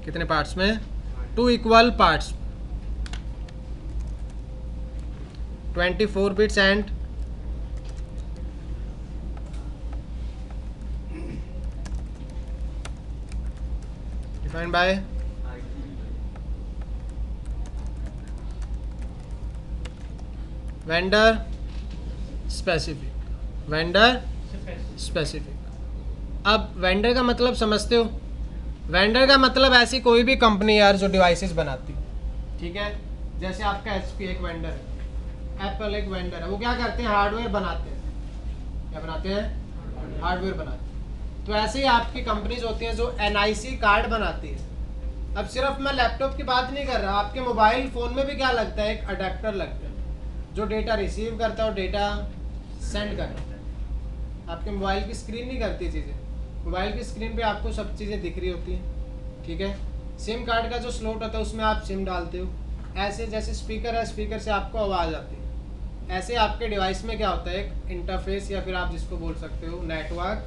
कितने पार्ट्स में, 2 equal parts, 24 bits and defined by vendor specific, vendor specific. अब वेंडर का मतलब समझते हो, वेंडर का मतलब ऐसी कोई भी कंपनी यार जो डिवाइसेस बनाती, ठीक है। जैसे आपका HP एक वेंडर है, एप्पल एक वेंडर है, वो क्या करते हैं, हार्डवेयर बनाते हैं। क्या बनाते हैं, हार्डवेयर बनाते हैं। तो ऐसे ही आपकी कंपनीज होती हैं जो NIC कार्ड बनाती है। अब सिर्फ मैं लैपटॉप की बात नहीं कर रहा, आपके मोबाइल फ़ोन में भी क्या लगता है, एक अडेप्टर लगता है जो डेटा रिसीव करता है और डेटा सेंड करता है। आपके मोबाइल की स्क्रीन नहीं करती चीज़ें, मोबाइल की स्क्रीन पे आपको सब चीज़ें दिख रही होती हैं, ठीक है। सिम कार्ड का जो स्लॉट होता है उसमें आप सिम डालते हो। ऐसे जैसे स्पीकर है, स्पीकर से आपको आवाज़ आती है। ऐसे आपके डिवाइस में क्या होता है, एक इंटरफेस या फिर आप जिसको बोल सकते हो नेटवर्क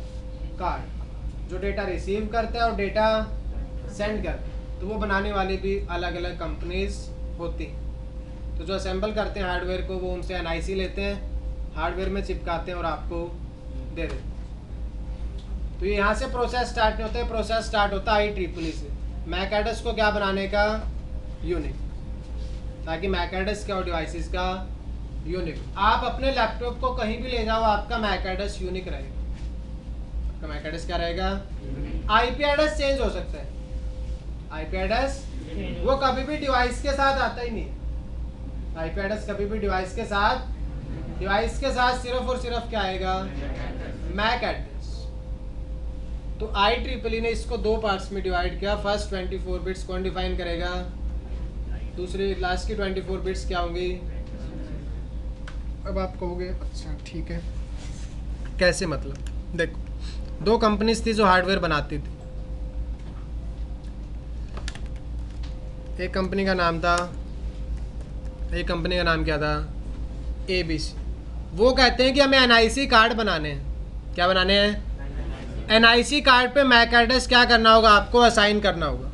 कार्ड, जो डेटा रिसीव करता है और डेटा सेंड करता है। तो वो बनाने वाली भी अलग अलग कंपनीज होती हैं। तो जो असेंबल करते हैं हार्डवेयर को, वो उनसे NIC लेते हैं, हार्डवेयर में चिपकाते हैं और आपको दे देते हैं। तो ये यहाँ से प्रोसेस स्टार्ट नहीं होता है, प्रोसेस स्टार्ट होता है IEEE से, मैक एडस को क्या बनाने का, यूनिक, ताकि मैक एडस क्या हो, डिवाइसेस का यूनिक। आप अपने लैपटॉप को कहीं भी ले जाओ, आपका मैक एडस यूनिक रहेगा। आपका मैक एडस क्या रहेगा, IP एड्रेस चेंज हो सकता है। IP एड्रेस वो कभी भी डिवाइस के साथ आता ही नहीं। IP एड्रेस कभी भी डिवाइस के साथ सिर्फ और सिर्फ क्या आएगा, मैक एड्रेस। तो IEEE ने इसको 2 पार्ट्स में डिवाइड किया। फर्स्ट 24 बिट्स कौन डिफाइन करेगा, दूसरी लास्ट की 24 बिट्स क्या होंगी। अब आप कहोगे अच्छा ठीक है कैसे, मतलब देखो, 2 कंपनीज थी जो हार्डवेयर बनाती थी। एक कंपनी का नाम क्या था, ABC। वो कहते हैं कि हमें NIC कार्ड बनाने हैं। क्या बनाने हैं, NIC कार्ड पे मैक एड्रेस क्या करना होगा, आपको असाइन करना होगा।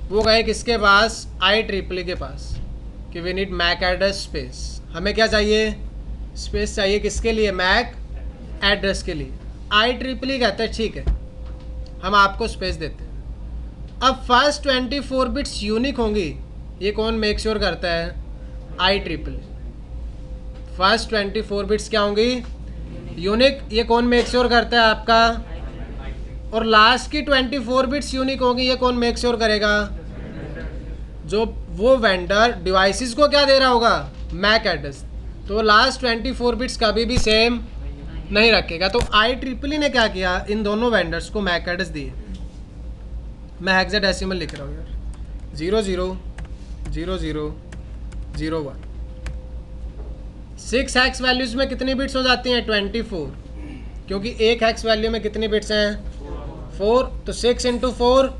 वो गए किसके पास, IEEE के पास, कि we need MAC address space. हमें क्या चाहिए, स्पेस चाहिए, किसके लिए, मैक एड्रेस के लिए। IEEE कहते हैं ठीक है हम आपको स्पेस देते हैं। अब फर्स्ट 24 बिट्स यूनिक होंगी, ये कौन मेक श्योर करता है, IEEE। फर्स्ट 24 बिट्स क्या होंगी, यूनिक, ये कौन मेक श्योर करता है, आपका। और लास्ट की 24 बिट्स यूनिक होंगी, ये कौन मेक श्योर करेगा, जो वो वेंडर डिवाइसेस को क्या दे रहा होगा, मैक एड्रेस। तो लास्ट 24 बिट्स कभी भी सेम नहीं रखेगा। तो IEEE ने क्या किया, इन दोनों वेंडर्स को मैक एड्रेस दिए। मैं हेक्साडेसिमल लिख रहा हूँ यार, 000001। 6 हैक्स वैल्यूज़ में कितनी बिट्स हो जाती हैं, 24, क्योंकि एक हैक्स वैल्यू में कितनी बिट्स हैं, 4। तो 6 × 4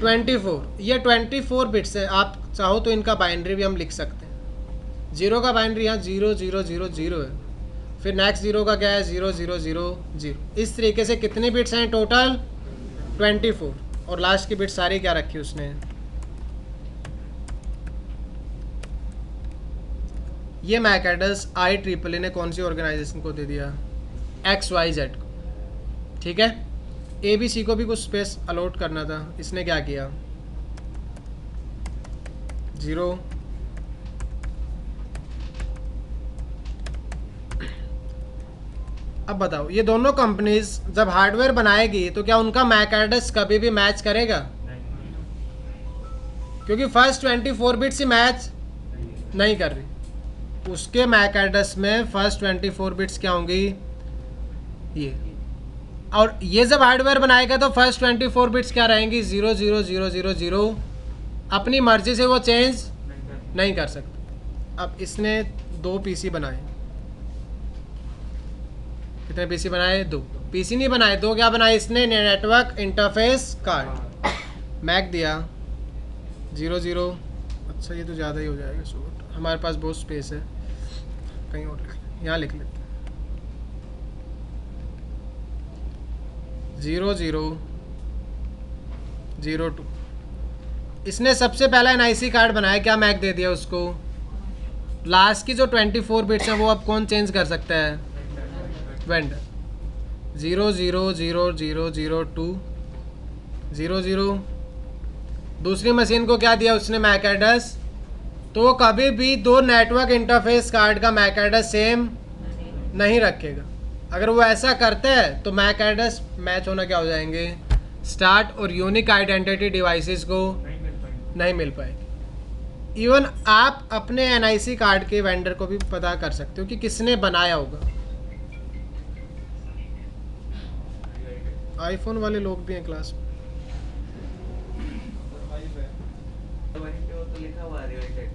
24, ये 24 बिट्स है। आप चाहो तो इनका बाइनरी भी हम लिख सकते हैं। 0 का बाइनरी यहाँ 0000 है, फिर नेक्स्ट 0 का क्या है, 0000। इस तरीके से कितनी बिट्स हैं टोटल, 24। और लास्ट की बिट सारी क्या रखी उसने, ये मैक एड्रेस IEEE ने कौन सी ऑर्गेनाइजेशन को दे दिया, XYZ को। ठीक है, ए बी सी को भी कुछ स्पेस अलॉट करना था, इसने क्या किया 0। अब बताओ ये दोनों कंपनीज जब हार्डवेयर बनाएगी तो क्या उनका मैक एड्रेस कभी भी मैच करेगा? क्योंकि फर्स्ट 24 बिट्स ही मैच नहीं कर रही, उसके मैक एड्रेस में फर्स्ट 24 बिट्स क्या होंगी ये, और ये जब हार्डवेयर बनाएगा तो फर्स्ट 24 बिट्स क्या रहेंगी 0 0 0 0 0, अपनी मर्जी से वो चेंज नहीं कर सकता। अब इसने 2 पीसी बनाए, कितने पीसी बनाए 2, पीसी नहीं बनाए 2, क्या बनाए इसने नेटवर्क इंटरफेस कार्ड, मैक दिया 0 0। अच्छा ये तो ज़्यादा ही हो जाएगा शॉर्ट, हमारे पास बहुत स्पेस है, कहीं और यहाँ लिख लेते हैं 0 0 0 2। इसने सबसे पहला एनआईसी कार्ड बनाया, क्या मैक दे दिया उसको, लास्ट की जो 24 बिट्स हैं वो अब कौन चेंज कर सकता है, वेंडर। 0 0 0 0 0 2 0 0। दूसरी मशीन को क्या दिया उसने मैक एड्रेस, तो वो कभी भी 2 नेटवर्क इंटरफेस कार्ड का मैक एड्रेस सेम नहीं रखेगा। अगर वो ऐसा करते हैं तो मैक एड्रेस मैच होना क्या हो जाएंगे, स्टार्ट और यूनिक आइडेंटिटी डिवाइसेस को नहीं मिल पाएगी। इवन आप अपने एनआईसी कार्ड के वेंडर को भी पता कर सकते हो कि किसने बनाया होगा। आईफोन वाले लोग भी हैं क्लास में, तो लिखा हुआ है रिलेटेड,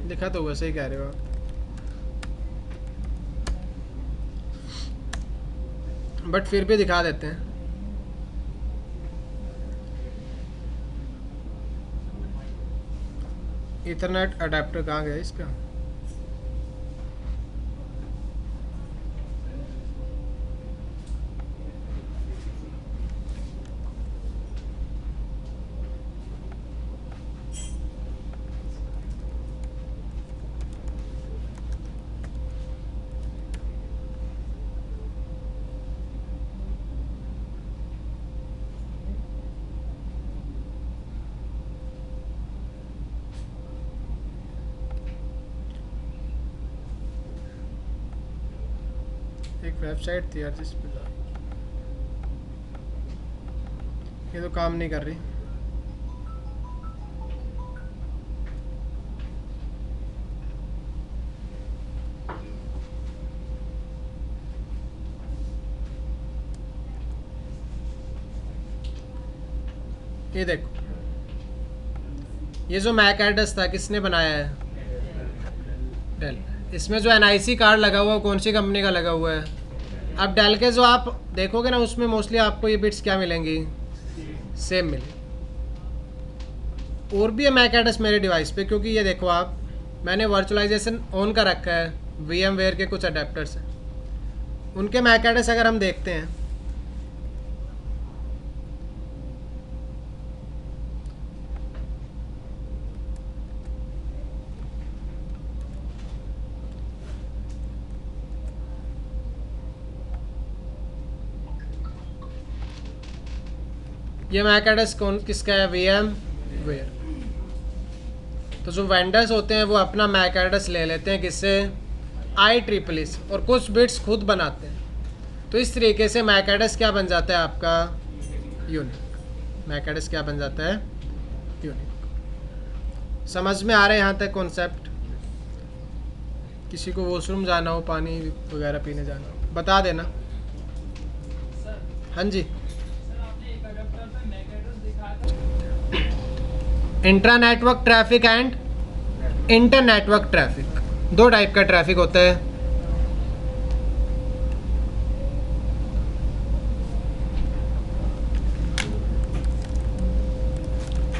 लिखा तो वैसे ही कह रहे हो आप। बट फिर भी दिखा देते हैं। इथरनेट अडेप्टर कहाँ गया इसका, एक वेबसाइट थी यार जिस पे ये तो काम नहीं कर रही। ये देखो, ये जो मैक एड्रेस था किसने बनाया है, डेल। इसमें जो एनआईसी कार्ड लगा हुआ है कौन सी कंपनी का लगा हुआ है। अब डेल के जो आप देखोगे ना उसमें मोस्टली आपको ये बिट्स क्या मिलेंगी, सेम मिलेंगी। और भी है मैक एड्रेस मेरे डिवाइस पे, क्योंकि ये देखो आप, मैंने वर्चुअलाइजेशन ऑन कर रखा है, VMware के कुछ अडेप्टर्स हैं, उनके मैक एड्रेस अगर हम देखते हैं ये मैक एड्रेस कौन किसका है, VMware। तो जो वेंडर्स होते हैं वो अपना मैक एड्रेस ले लेते हैं किससे, IEEE से, और कुछ बिट्स खुद बनाते हैं। तो इस तरीके से मैक एड्रेस क्या बन जाता है आपका, यूनिक। मैक एड्रेस क्या बन जाता है, यूनिक। समझ में आ रहा है यहाँ तक कॉन्सेप्ट? किसी को वॉशरूम जाना हो, पानी वगैरह पीने जाना हो, बता देना। हाँ जी, intra network traffic and inter network traffic, 2 type का ट्रैफिक होता है।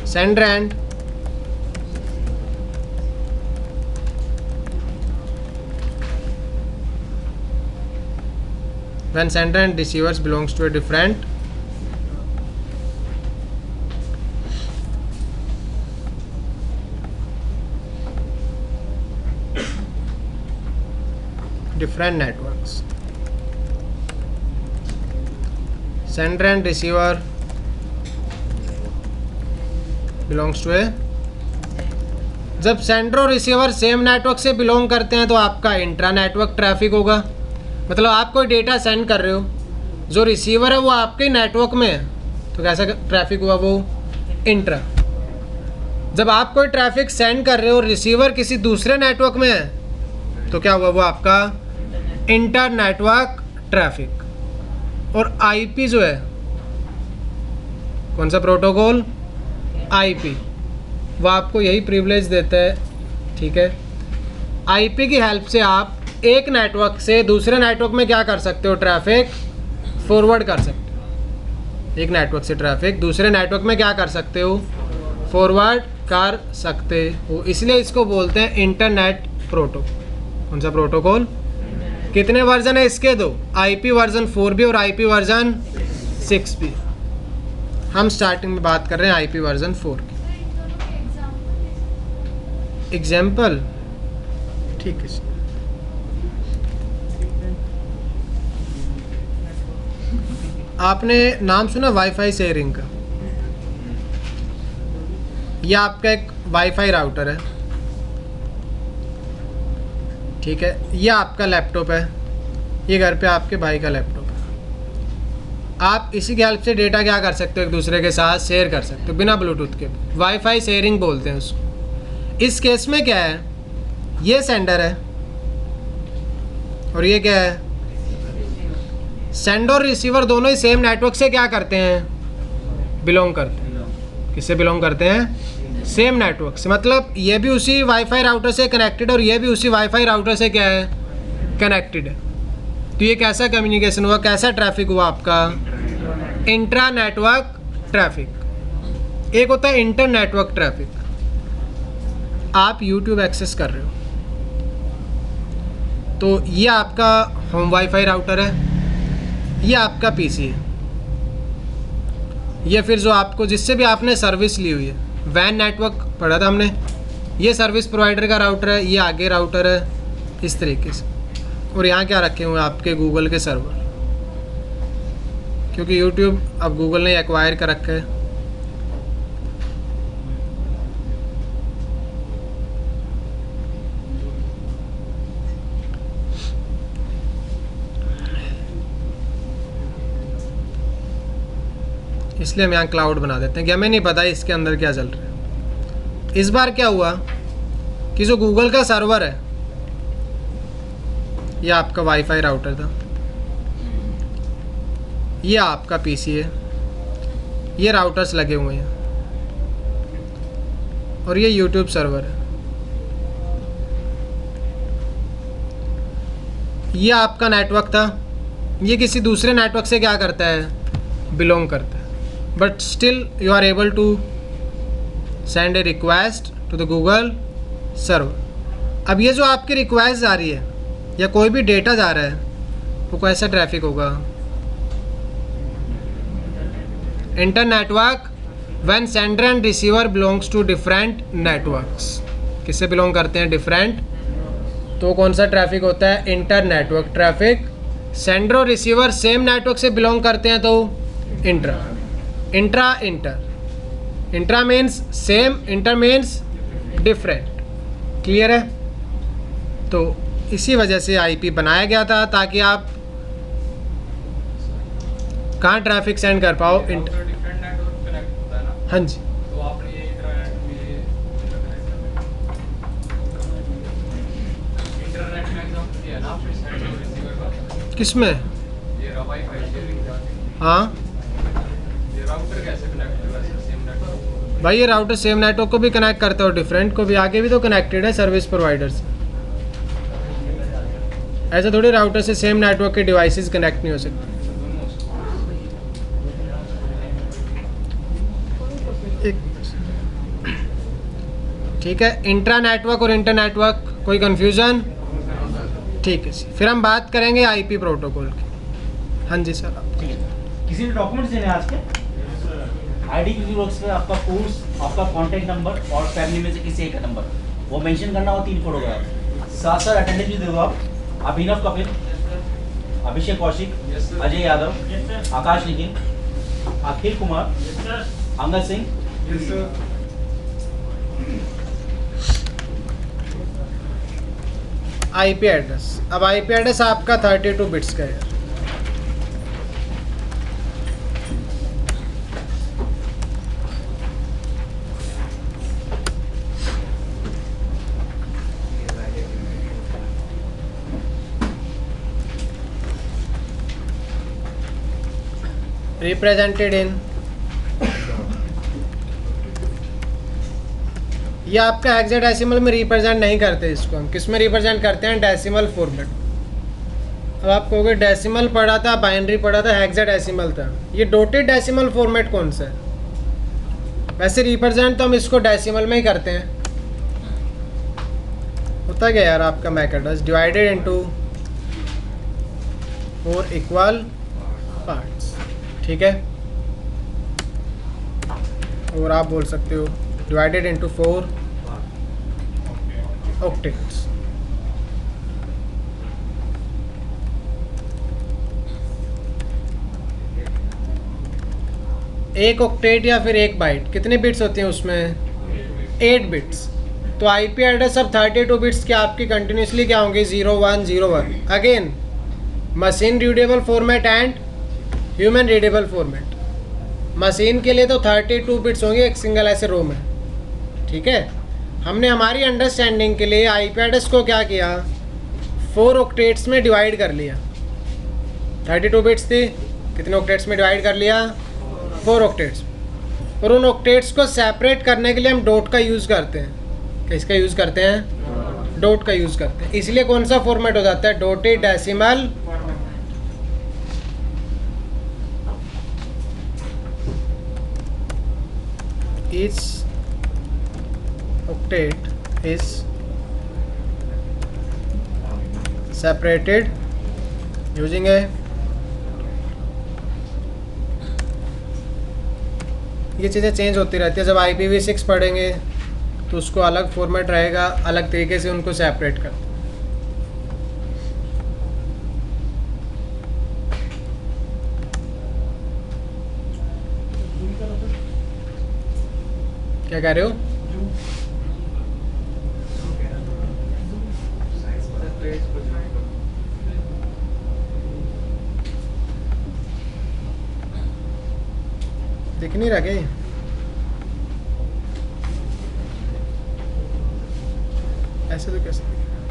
Sender and when sender and receivers belongs to a different networks. Sender and receiver belongs to a. जब सेंडर और रिसीवर सेम नेटवर्क से बिलोंग करते हैं तो आपका इंट्रा नेटवर्क ट्रैफिक होगा। मतलब आप कोई डेटा सेंड कर रहे हो, जो रिसीवर है वो आपके नेटवर्क में है, तो कैसा ट्रैफिक हुआ वो इंट्रा। जब आप कोई ट्रैफिक सेंड कर रहे हो, रिसीवर किसी दूसरे नेटवर्क में है, तो क्या हुआ वो आपका इंटर नेटवर्क ट्रैफिक। और आईपी जो है, कौन सा प्रोटोकॉल, आईपी, वो आपको यही प्रिविलेज देता है, ठीक है। आईपी की हेल्प से आप एक नेटवर्क से दूसरे नेटवर्क में क्या कर सकते हो, ट्रैफिक फॉरवर्ड कर सकते हो। एक नेटवर्क से ट्रैफिक दूसरे नेटवर्क में क्या कर सकते हो, फॉरवर्ड कर सकते हो। इसलिए इसको बोलते हैं इंटरनेट प्रोटोकॉल। कौन सा प्रोटोकॉल, कितने वर्जन है इसके, दो, आईपी वर्जन 4 भी और आईपी वर्जन 6 भी। हम स्टार्टिंग में बात कर रहे हैं आईपी वर्जन 4 की। एग्जाम्पल, ठीक है। आपने नाम सुना वाईफाई शेयरिंग का? यह आपका एक वाईफाई राउटर है, ठीक है। यह आपका लैपटॉप है, ये घर पे आपके भाई का लैपटॉप है। आप इसी की हेल्प से डेटा क्या कर सकते हो, एक दूसरे के साथ शेयर कर सकते हो बिना ब्लूटूथ के। वाईफाई शेयरिंग बोलते हैं उसको। इस केस में क्या है, ये सेंडर है और ये क्या है, सेंडर और रिसीवर दोनों ही सेम नेटवर्क से क्या करते हैं, बिलोंग करते हैं। किससे बिलोंग करते हैं, सेम नेटवर्क से। मतलब ये भी उसी वाईफाई राउटर से कनेक्टेड और ये भी उसी वाईफाई राउटर से क्या है, कनेक्टेड है। तो ये कैसा कम्युनिकेशन हुआ, कैसा ट्रैफिक हुआ आपका, इंट्रा नेटवर्क ट्रैफिक। एक होता है इंटर नेटवर्क ट्रैफिक। आप YouTube एक्सेस कर रहे हो, तो ये आपका होम वाईफाई राउटर है, ये आपका पीसी है, ये फिर जो आपको जिससे भी आपने सर्विस ली हुई है, वैन नेटवर्क पढ़ा था हमने, ये सर्विस प्रोवाइडर का राउटर है, ये आगे राउटर है, इस तरीके से। और यहाँ क्या रखे हुए हैं आपके गूगल के सर्वर, क्योंकि YouTube अब गूगल ने एक्वायर कर रखा है। इसलिए हम यहाँ क्लाउड बना देते हैं कि हमें नहीं पता इसके अंदर क्या चल रहा है। इस बार क्या हुआ कि जो गूगल का सर्वर है, ये आपका वाईफाई राउटर था, ये आपका पीसी है, ये राउटर्स लगे हुए हैं और ये यूट्यूब सर्वर है। ये आपका नेटवर्क था, ये किसी दूसरे नेटवर्क से क्या करता है, बिलोंग करता है। But still you are able to send a request to the Google server. अब ये जो आपकी रिक्वेस्ट जा रही है या कोई भी डेटा जा रहा है, वो कैसा ट्रैफिक होगा, inter network when sender and receiver belongs to different networks. किससे बिलोंग करते हैं, डिफरेंट, तो कौन सा ट्रैफिक होता है, इंटर नेटवर्क ट्रैफिक। सेंडर और रिसीवर सेम नेटवर्क से बिलोंग करते हैं तो intra. Intra, inter, intra means same, inter means different. Clear है? तो इसी वजह से आईपी बनाया गया था, ताकि आप कहाँ ट्रैफिक सेंड कर पाओ। डिफरेंट नेटवर्क कनेक्ट होता है ना, हाँ जी, तो आपने ये इंटरनेट में एग्जांपल दिया ना आपने सेंडर और रिसीवर का, किसमें, ये वाईफाई शेयरिंग, हाँ ये राउटर कैसे कनेक्ट होगा सेम नेटवर्क। भाई, ये राउटर सेम नेटवर्क को भी कनेक्ट करता है और डिफरेंट को भी, आगे भी तो कनेक्टेड है सर्विस प्रोवाइडर से। ऐसा थोड़ी राउटर से सेम नेटवर्क के डिवाइसेस कनेक्ट नहीं हो सकते। ठीक है, इंट्रा नेटवर्क और इंटर नेटवर्क, कोई कंफ्यूजन? ठीक है, फिर हम बात करेंगे आईपी प्रोटोकॉल की। हाँ जी सर, आप किसी भी डॉक्यूमेंट्स देने हैं आज के, आईडी किसी वर्क्स पे आपका कोर्स, आपका कॉन्टैक्ट नंबर और फैमिली में से किसी एक का नंबर, वो मेंशन करना हो, 3 फोटोग्राफ, साथ साथ अटेंडेंस भी दे दो आप इनफ का फिर। Abhishek Kaushik, Yes, sir. Ajay Yadav, Yes, sir. Akash Nigin, Akhil Kumar, Yes, sir. Angad Singh, Yes, sir. IP address. अब आईपी एड्रेस आपका 32 बिट्स का है। रिप्रेजेंटेड इन, ये आपका हेक्साडेसिमल में रिप्रेजेंट नहीं करते, इसको हम किस में रिप्रेजेंट करते हैं? Decimal format. अब आप कहोगे डेसिमल पढ़ा था, बाइनरी पढ़ा था, हेक्साडेसिमल था, ये डॉटेड डेसिमल फॉर्मेट कौन सा है? वैसे रिप्रेजेंट तो हम इसको डेसिमल में ही करते हैं। होता क्या यार आपका MAC address divided into 4 equal parts, ठीक है। और आप बोल सकते हो डिवाइडेड इनटू 4 ऑक्टेट्स। एक ऑक्टेट या फिर एक बाइट कितने बिट्स होते हैं उसमें? 8 बिट्स। तो आईपी एड्रेस अब 32 बिट्स की आपकी कंटिन्यूसली क्या होंगे? 0101। Again machine readable format and human readable format. Machine के लिए तो 32 बिट्स होंगे एक सिंगल ऐसे रो में, ठीक है। हमने हमारी अंडरस्टैंडिंग के लिए आईपी एड्रेस को क्या किया? 4 ऑक्टेट्स में डिवाइड कर लिया। 32 बिट्स थी, कितने ऑक्टेट्स में डिवाइड कर लिया? 4 ऑक्टेट्स। और उन ऑक्टेट्स को सेपरेट करने के लिए हम डॉट का यूज़ करते हैं। किसका यूज़ करते हैं? डॉट का यूज़ करते हैं। इसलिए कौन सा फॉर्मेट हो जाता है? Dotted decimal. Each octet is separated using a, ये चीज़ें चेंज होती रहती है। जब IPv6 पढ़ेंगे तो उसको अलग फॉर्मेट रहेगा, अलग तरीके से उनको सेपरेट कर। क्या कह रहे हो? दिख नहीं रहा क्या ये? ऐसे तो कैसे दिख रहा है?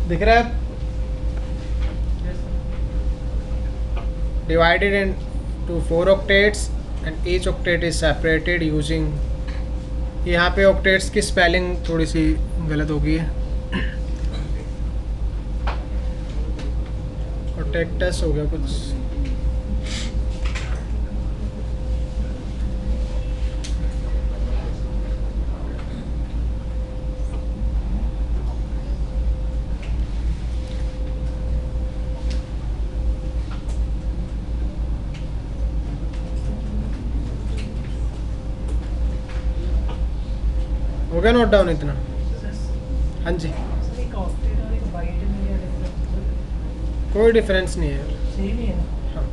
दिख रहा है? Divided into 4 octets and each octet is separated using, यहाँ पे octets की स्पेलिंग थोड़ी सी गलत हो गई है, octetus हो गया कुछ। हो गया नोट डाउन इतना? हाँ जी, एक ऑक्टेट और एक बाइट में क्या डिफरेंस? कोई डिफरेंस नहीं है। सेम ही है ना? हाँ।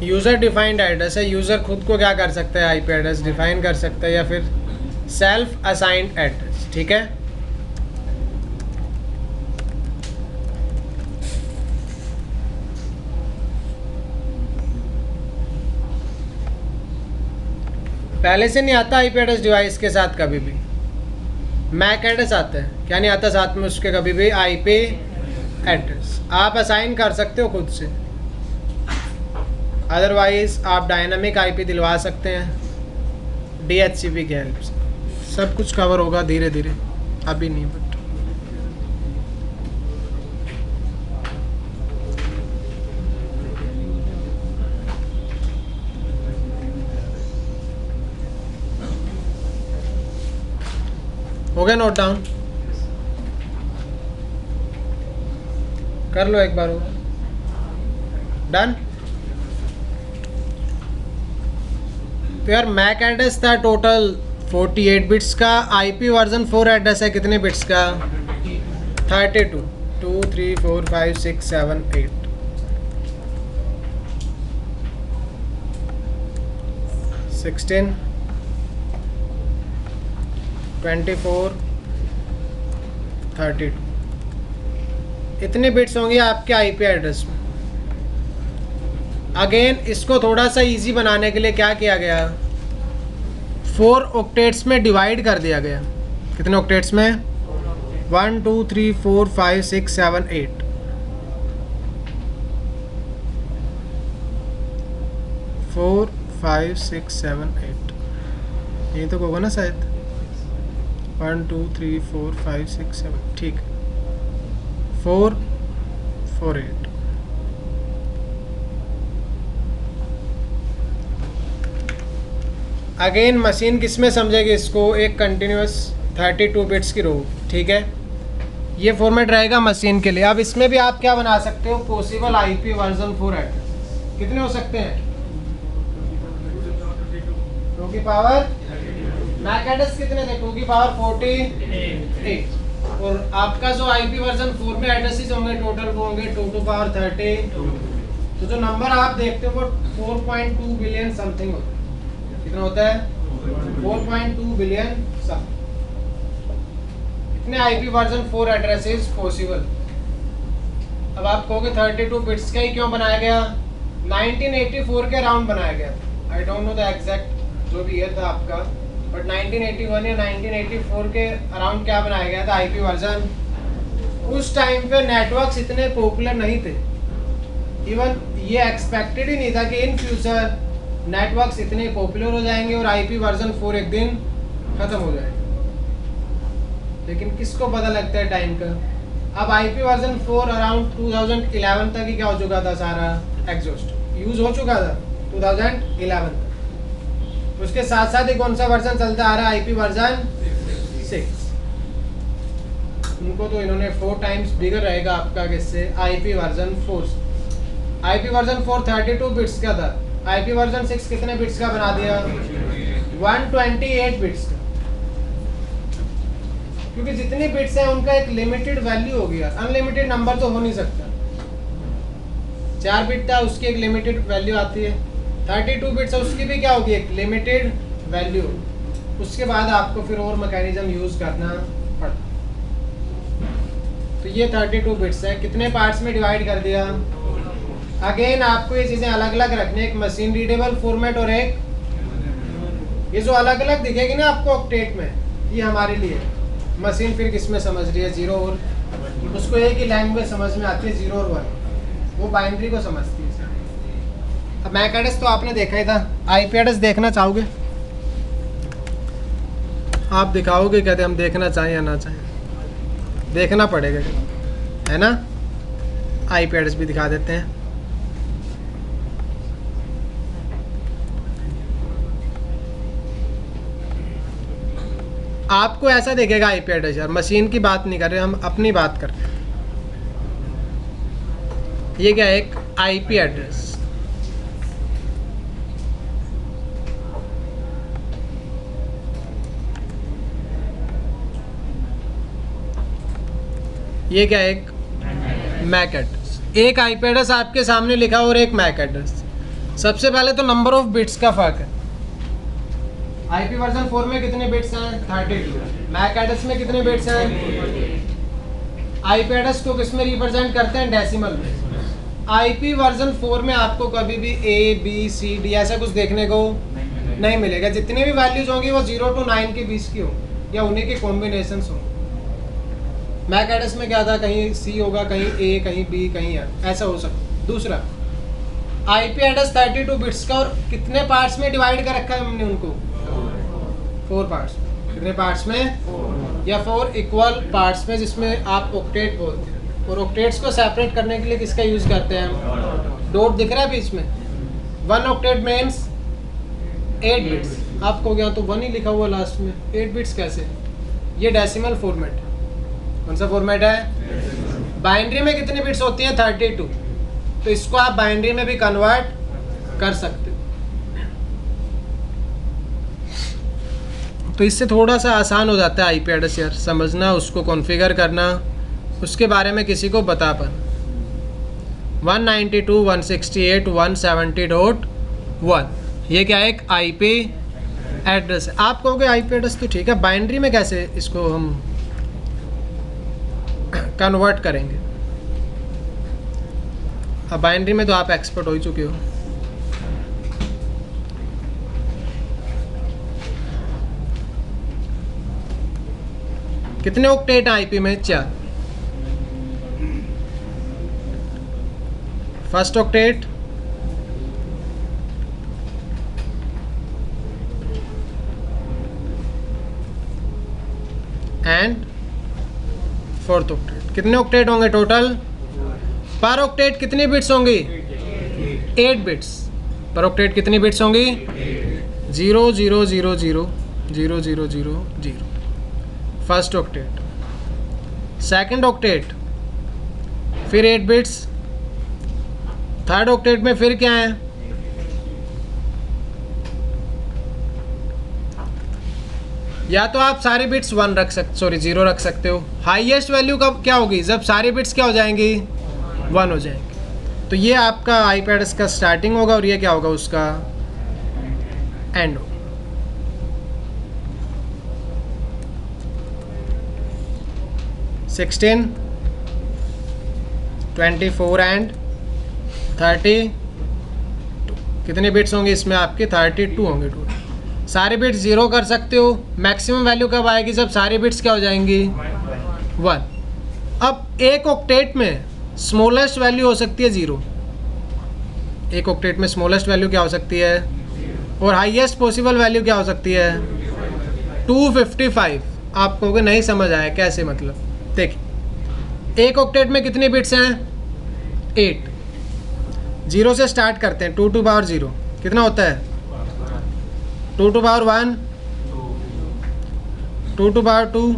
यूज़र डिफाइंड एड्रेस है। यूज़र खुद को क्या कर सकता है? आईपी एड्रेस डिफाइन कर सकता है, या फिर सेल्फ असाइंड एड्रेस, ठीक है। पहले से नहीं आता आईपी एड्रेस डिवाइस के साथ कभी भी। मैक एड्रेस आता है। क्या नहीं आता साथ में उसके कभी भी आईपी एड्रेस। आप असाइन कर सकते हो खुद से, अदरवाइज आप डायनामिक आईपी दिलवा सकते हैं डीएचसीपी की हेल्प से। सब कुछ कवर होगा धीरे धीरे, अभी नहीं बट हो गया नोट डाउन, कर लो एक बार हो डन। तो यार मैक एड्रेस था टोटल 48 बिट्स का, आईपी वर्जन 4 एड्रेस है कितने बिट्स का 32, 2 3 4 5 6 7 8। सिक्सटीन 24 32 इतने बिट्स होंगे आपके आईपी एड्रेस में। अगेन इसको थोड़ा सा इजी बनाने के लिए क्या किया गया, 4 ऑक्टेट्स में डिवाइड कर दिया गया। कितने ऑक्टेट्स में 1 2 3 4 5 6 7 8। फोर 5 6 7 8 यही तो होगा ना शायद, 1 2 3 4 5 6 7 ठीक, 4 4 8। अगेन मशीन किस में समझेगी इसको, एक कंटिन्यूस 32 बिट्स की रो, ठीक है। ये फॉर्मेट रहेगा मशीन के लिए। अब इसमें भी आप क्या बना सकते हो, पॉसिबल आईपी वर्जन 4 एड्रेस कितने हो सकते हैं, 2 की पावर मैक एड्रेस कितने थे, 2 की पावर 48। और आपका जो आईपी वर्जन 4 में एड्रेसेस होंगे टोटल वो होंगे 2 टू पावर 32। तो जो नंबर आप देखते हो वो 4.2 बिलियन समथिंग होता है। कितना होता है 4.2 बिलियन समथिंग। इतने आईपी वर्जन 4 एड्रेसेस पॉसिबल। अब आप कहोगे 32 बिट्स का ही क्यों बनाया गया, 1984 के अराउंड बनाया गया। I don't know the exact जो भी ईयर था आपका, बट 1981 या 1984 के अराउंड क्या बनाया गया था आईपी वर्जन। उस टाइम पे नेटवर्क्स इतने पॉपुलर नहीं थे, इवन ये एक्सपेक्टेड ही नहीं था कि इन फ्यूचर नेटवर्क्स इतने पॉपुलर हो जाएंगे और आईपी वर्जन 4 एक दिन ख़त्म हो जाएगा। लेकिन किसको पता लगता है टाइम का। अब आईपी वर्जन 4 अराउंड 2011 तक ही क्या हो चुका था, सारा एग्जॉस्ट यूज़ हो चुका था 2011 तक। उसके साथ साथ ही कौन सा वर्जन चलता आ रहा है, आईपी वर्जन 6। उनको तो इन्होंने 4 टाइम्स बिगर रहेगा आपका किससे, आईपी वर्जन 4 से। आईपी वर्जन 4 32 बिट्स का था, आईपी वर्जन 6 कितने बिट्स का बना दिया, 128 बिट्स का। क्योंकि जितनी बिट्स हैं उनका एक लिमिटेड वैल्यू होगी यार, अनलिमिटेड नंबर तो हो नहीं सकता। 4 बिट था उसकी एक लिमिटेड वैल्यू आती है, 32 बिट्स है उसकी भी क्या होगी, एक लिमिटेड वैल्यू। उसके बाद आपको फिर और मैकेनिज्म यूज़ करना पड़ता। तो ये 32 बिट्स है, कितने पार्ट्स में डिवाइड कर दिया। अगेन आपको ये चीज़ें अलग अलग रखनी, एक मशीन रीडेबल फॉर्मेट और एक ये जो अलग अलग दिखेगी ना आपको ऑक्टेट में, ये हमारे लिए मशीन फिर किस में समझ रही है, 0 और उसको एक ही लैंग्वेज समझ में आती है 0 और 1, वो बाइनरी को समझती है। अब मैक एड्रेस तो आपने देखा ही था, आईपी एड्रेस देखना चाहोगे आप, दिखाओगे कहते हम देखना चाहें या ना चाहें, देखना पड़ेगा है ना। आईपी एड्रेस भी दिखा देते हैं। आपको ऐसा देखेगा आईपी एड्रेस, यार मशीन की बात नहीं कर रहे हम, अपनी बात कर रहे हैं। ये क्या है, एक आईपी एड्रेस। ये क्या है, एक मैक एड्रेस। एक आईपी एड्रेस आपके सामने लिखा और एक मैक एड्रेस। सबसे पहले तो नंबर ऑफ बिट्स का फर्क है। आईपी वर्जन 4 में कितने बिट्स हैं, 32। मैक एड्रेस में कितने बिट्स हैं। आईपी एड्रेस को किस में रिप्रेजेंट करते हैं, डेसिमल में। आईपी वर्जन 4 में आपको कभी भी A B C D ऐसा कुछ देखने को नहीं मिलेगा। जितनी भी वैल्यूज होंगी वो 0 to 9 के बीच की हो या उन्हीं के कॉम्बिनेशंस हों। मैक एड्रेस में क्या था, कहीं सी होगा, कहीं ए, कहीं बी, कहीं एफ, ऐसा हो सकता। दूसरा आईपी एड्रेस 32 बिट्स का, और कितने पार्ट्स में डिवाइड कर रखा है हमने उनको? 4 पार्ट्स में। कितने पार्ट्स में? या 4 इक्वल पार्ट्स में, जिसमें आप ऑक्टेट बोलते हैं। और ऑक्टेट्स को सेपरेट करने के लिए किसका यूज़ करते हैं हम? डॉट दिख रहा है बीच में। 1 ऑक्टेट मीन्स 8 बिट्स। आपको क्या तो 1 ही लिखा हुआ लास्ट में, 8 बिट्स कैसे? ये डेसिमल फॉर्मेट है। कौन सा फॉर्मेट है? बाइनरी में कितनी बिट्स होती हैं? 32। तो इसको आप बाइनरी में भी कन्वर्ट कर सकते हो। तो इससे थोड़ा सा आसान हो जाता है आईपी एड्रेस यार समझना, उसको कॉन्फ़िगर करना, उसके बारे में किसी को बता पाना। 192.168.170.1 ये क्या है? एक आईपी एड्रेस है। आप कहोगे आईपी एड्रेस तो ठीक है, बाइनरी में कैसे इसको हम कन्वर्ट करेंगे? अब बाइनरी में तो आप एक्सपर्ट हो ही चुके हो। कितने ऑक्टेट हैं आईपी में? 4। First octet, and fourth octet. कितने ऑक्टेट होंगे टोटल? पर ऑक्टेट कितनी बिट्स होंगी? 8 बिट्स। पर ऑक्टेट कितनी बिट्स होंगी? 0 0 0 0 0 0 0 0। First octet. सेकंड ऑक्टेट फिर 8 बिट्स। थर्ड ऑक्टेट में फिर क्या है? या तो आप सारी बिट्स 1 रख सकते, सॉरी 0 रख सकते हो। हाईएस्ट वैल्यू कब क्या होगी? जब सारी बिट्स क्या हो जाएंगी? 1 हो जाएंगी। तो ये आपका आईपी एड्रेस का स्टार्टिंग होगा, और ये क्या होगा? उसका एंड होगा। (16, 24 एंड 32 कितने बिट्स होंगे इसमें? आपके 32 होंगे टोटल। सारे बिट्स 0 कर सकते हो। मैक्सिमम वैल्यू कब आएगी? जब सारी बिट्स क्या हो जाएंगी? 1। अब एक ऑक्टेट में स्मॉलेस्ट वैल्यू हो सकती है 0। एक ऑक्टेट में स्मॉलेस्ट वैल्यू क्या हो सकती है? और हाईएस्ट पॉसिबल वैल्यू क्या हो सकती है? 255। आप कहोगे नहीं समझ आया, कैसे मतलब? देखिए, एक ऑक्टेट में कितनी बिट्स हैं? 8। 0 से स्टार्ट करते हैं। 2 टू पावर 0 कितना होता है? 2 टू पावर 1, 2 टू पावर 2,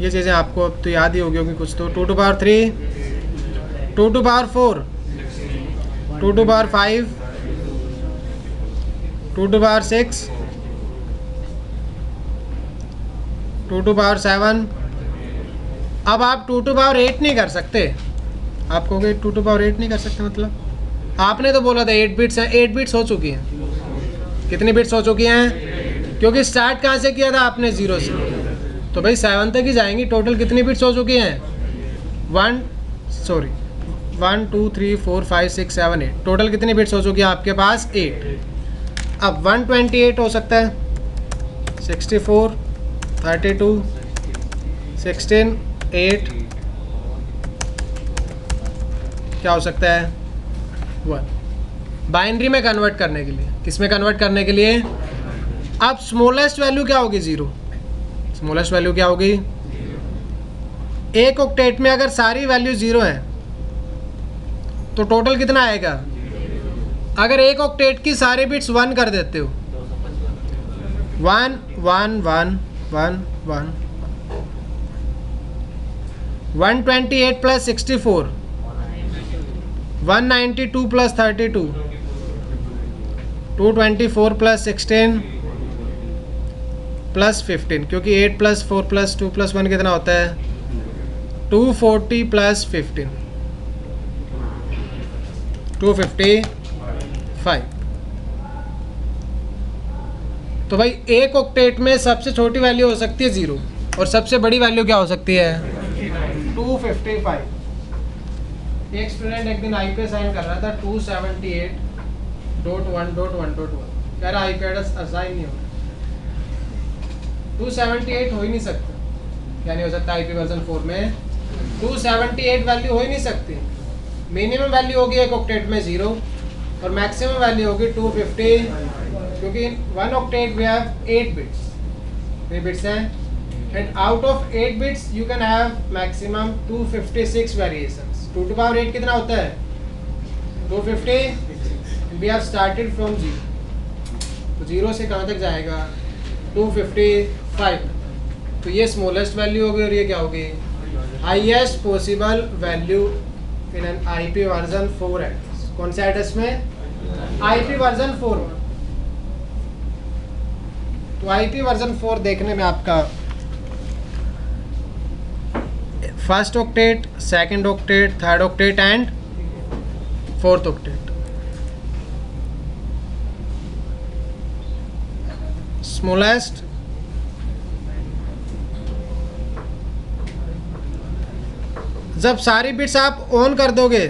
ये चीज़ें आपको अब तो याद ही होगी कुछ तो। 2 to power 3, 2 to power 4, 2 to power 5, 2 to power 6, 2 to power 7। अब आप 2 टू पावर 8 नहीं कर सकते। आप कहोगे 2 टू पावर 8 नहीं कर सकते मतलब? आपने तो बोला था 8 बिट्स हैं। 8 बिट्स हो चुकी हैं। कितनी बिट्स हो चुकी हैं? क्योंकि स्टार्ट कहाँ से किया था आपने? 0 से। तो भाई 7 तक ही जाएंगी। टोटल कितनी बिट्स हो चुकी हैं? 1 2 3 4 5 6 7 8। टोटल कितनी बिट्स हो चुकी है आपके पास? 8। अब 128 हो सकता है, 64, 32, 16, 8 क्या हो सकता है? 1। बाइनरी में कन्वर्ट करने के लिए, किस में कन्वर्ट करने के लिए? अब स्मॉलेस्ट वैल्यू क्या होगी? 0। स्मॉलेस्ट वैल्यू क्या होगी? एक ऑक्टेट में अगर सारी वैल्यू 0 है तो टोटल कितना आएगा? अगर एक ऑक्टेट की सारी बिट्स 1 कर देते हो, 1 1 1 1 1, 128 प्लस 64, 192 प्लस 32, 224 प्लस 16 प्लस 15, क्योंकि 8 प्लस 4 प्लस 2 प्लस 1 कितना होता है? 240 प्लस 15, 255। तो भाई एक ऑक्टेट में सबसे छोटी वैल्यू हो सकती है 0, और सबसे बड़ी वैल्यू क्या हो सकती है? 255। एक स्टूडेंट एक दिन आईपी साइन कर रहा था 278.1.1.1, कह रहा आईपी एड्रेस असाइन नहीं हो रहा। 278 हो ही नहीं सकता। क्या नहीं हो सकता IP वर्जन 4 में? 278 वैल्यू हो ही नहीं सकती। मिनिमम वैल्यू होगी एक ऑक्टेट में 0 और मैक्सिमम वैल्यू होगी 250, क्योंकि 1 octet we have 8 bits, 3 bits हैं, and out of 8 bits you can have maximum 256 variations. 2 to power 8 कितना होता है? 250। वी हैव स्टार्टेड फ्रॉम 0, तो 0 से कहाँ तक जाएगा? 255। तो ये स्मॉलेस्ट वैल्यू होगी और ये क्या होगी? Highest possible value in an IP version 4 address. कौन से एड्रेस में? IP वर्जन 4 में। तो IP वर्जन 4 देखने में आपका first octet, second octet, third octet and fourth octet. Smallest जब सारी बिट्स आप ऑन कर दोगे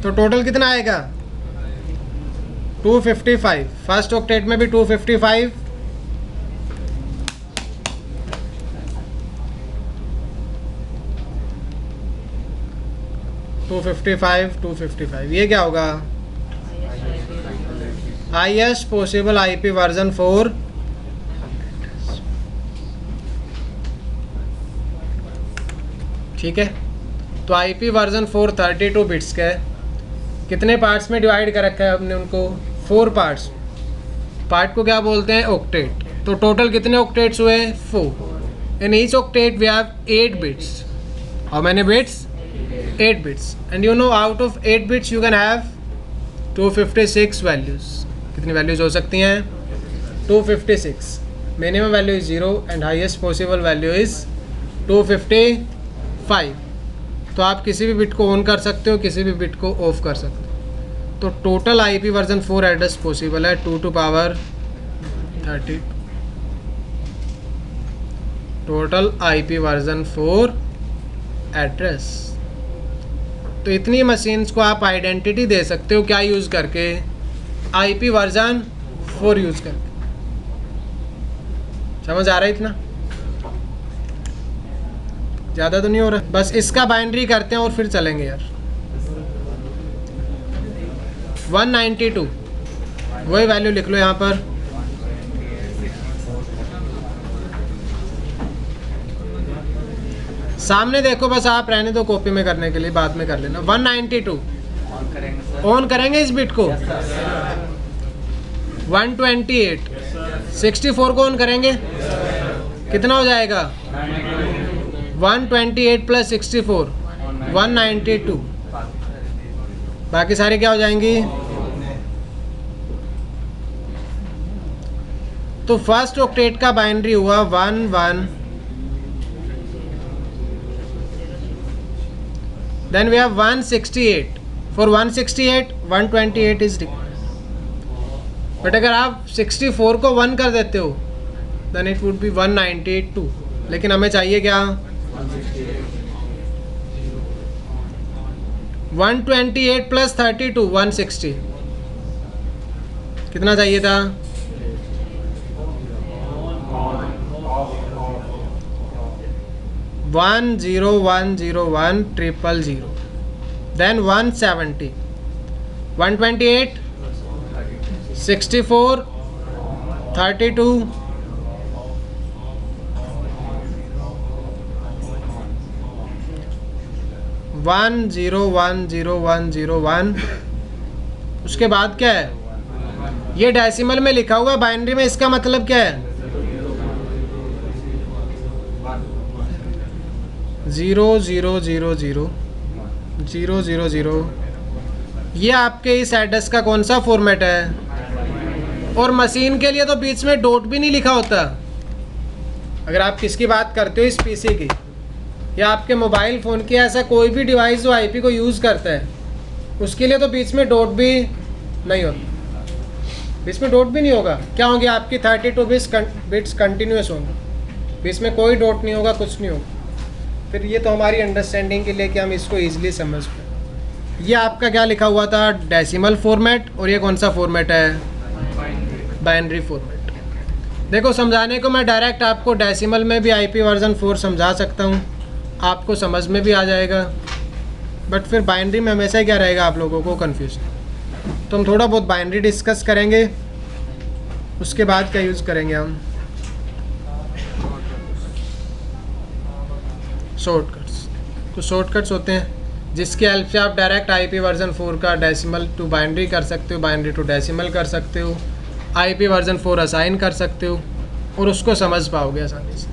तो टोटल कितना आएगा? 255। फर्स्ट ऑक्टेट में भी 255, ये क्या होगा? Highest possible IP version 4। ठीक है, तो IP वर्जन 4 32 बिट्स का है। कितने पार्ट्स में डिवाइड कर रखा है हमने उनको? 4 पार्ट्स। पार्ट को क्या बोलते हैं? ऑक्टेट। तो टोटल कितने ऑक्टेट्स हुए? 4। In each octet we have 8 bits. How many bits? 8 bits. And you know out of 8 bits you can have 256 values. कितनी वैल्यूज हो सकती हैं? 256। Minimum value is 0 and highest possible value is 255। तो आप किसी भी बिट को ऑन कर सकते हो, किसी भी बिट को ऑफ कर सकते हो। तो total IP version 4 address possible है 2 to power 30। Total IP version 4 address. तो इतनी मशीन्स को आप आइडेंटिटी दे सकते हो क्या यूज़ करके? IP वर्जन 4 यूज़ करके। समझ आ रहा है इतना? ज़्यादा तो नहीं हो रहा? बस इसका बाइनरी करते हैं और फिर चलेंगे यार। 192 वही वैल्यू लिख लो यहाँ पर। सामने देखो, बस आप रहने दो कॉपी में करने के लिए, बाद में कर लेना। 192 ऑन करेंगे इस बिट को। 128 64 को ऑन करेंगे, कितना हो जाएगा? 128 प्लस 64 192। बाकी सारी क्या हो जाएंगी? तो फर्स्ट ऑक्टेट का बाइनरी हुआ 11। Then we have 168। For 168 128 is required. But अगर आप 64 को 1 कर देते हो देन इट वुड बी 192। लेकिन हमें चाहिए क्या? 128 प्लस 32 160। कितना चाहिए था? 1010100 देन 170 128 64 32 1010101। उसके बाद क्या है? ये डेसिमल में लिखा हुआ बाइनरी में, इसका मतलब क्या है? 0000 ये आपके इस एड्रेस का कौन सा फॉर्मेट है? और मशीन के लिए तो बीच में डॉट भी नहीं लिखा होता। अगर आप किसकी बात करते हो, इस पीसी की या आपके मोबाइल फ़ोन की, ऐसा कोई भी डिवाइस जो IP को यूज़ करता है उसके लिए तो बीच में डॉट भी नहीं होता। बीच में डॉट भी नहीं होगा। क्या होंगे? आपकी 32 बिट्स कंटिन्यूस होंगे, बीच में कोई डॉट नहीं होगा, कुछ नहीं होगा। फिर ये तो हमारी अंडरस्टैंडिंग के लिए कि हम इसको ईजिली समझ पाए। ये आपका क्या लिखा हुआ था? Decimal format. और ये कौन सा फॉर्मेट है? Binary format. देखो समझाने को मैं डायरेक्ट आपको डेसिमल में भी आईपी वर्जन 4 समझा सकता हूँ, आपको समझ में भी आ जाएगा, बट फिर बाइनरी में हमेशा ही क्या रहेगा आप लोगों को कन्फ्यूजन। तो हम थोड़ा बहुत बाइनरी डिस्कस करेंगे, उसके बाद क्या यूज़ करेंगे हम, शॉर्टकट्स। तो शॉर्टकट्स होते हैं जिसकी हेल्प से आप डायरेक्ट आईपी वर्जन 4 का डेसिमल टू बाइनरी कर सकते हो, बाइनरी टू डेसिमल कर सकते हो, आईपी वर्जन 4 असाइन कर सकते हो और उसको समझ पाओगे आसानी से।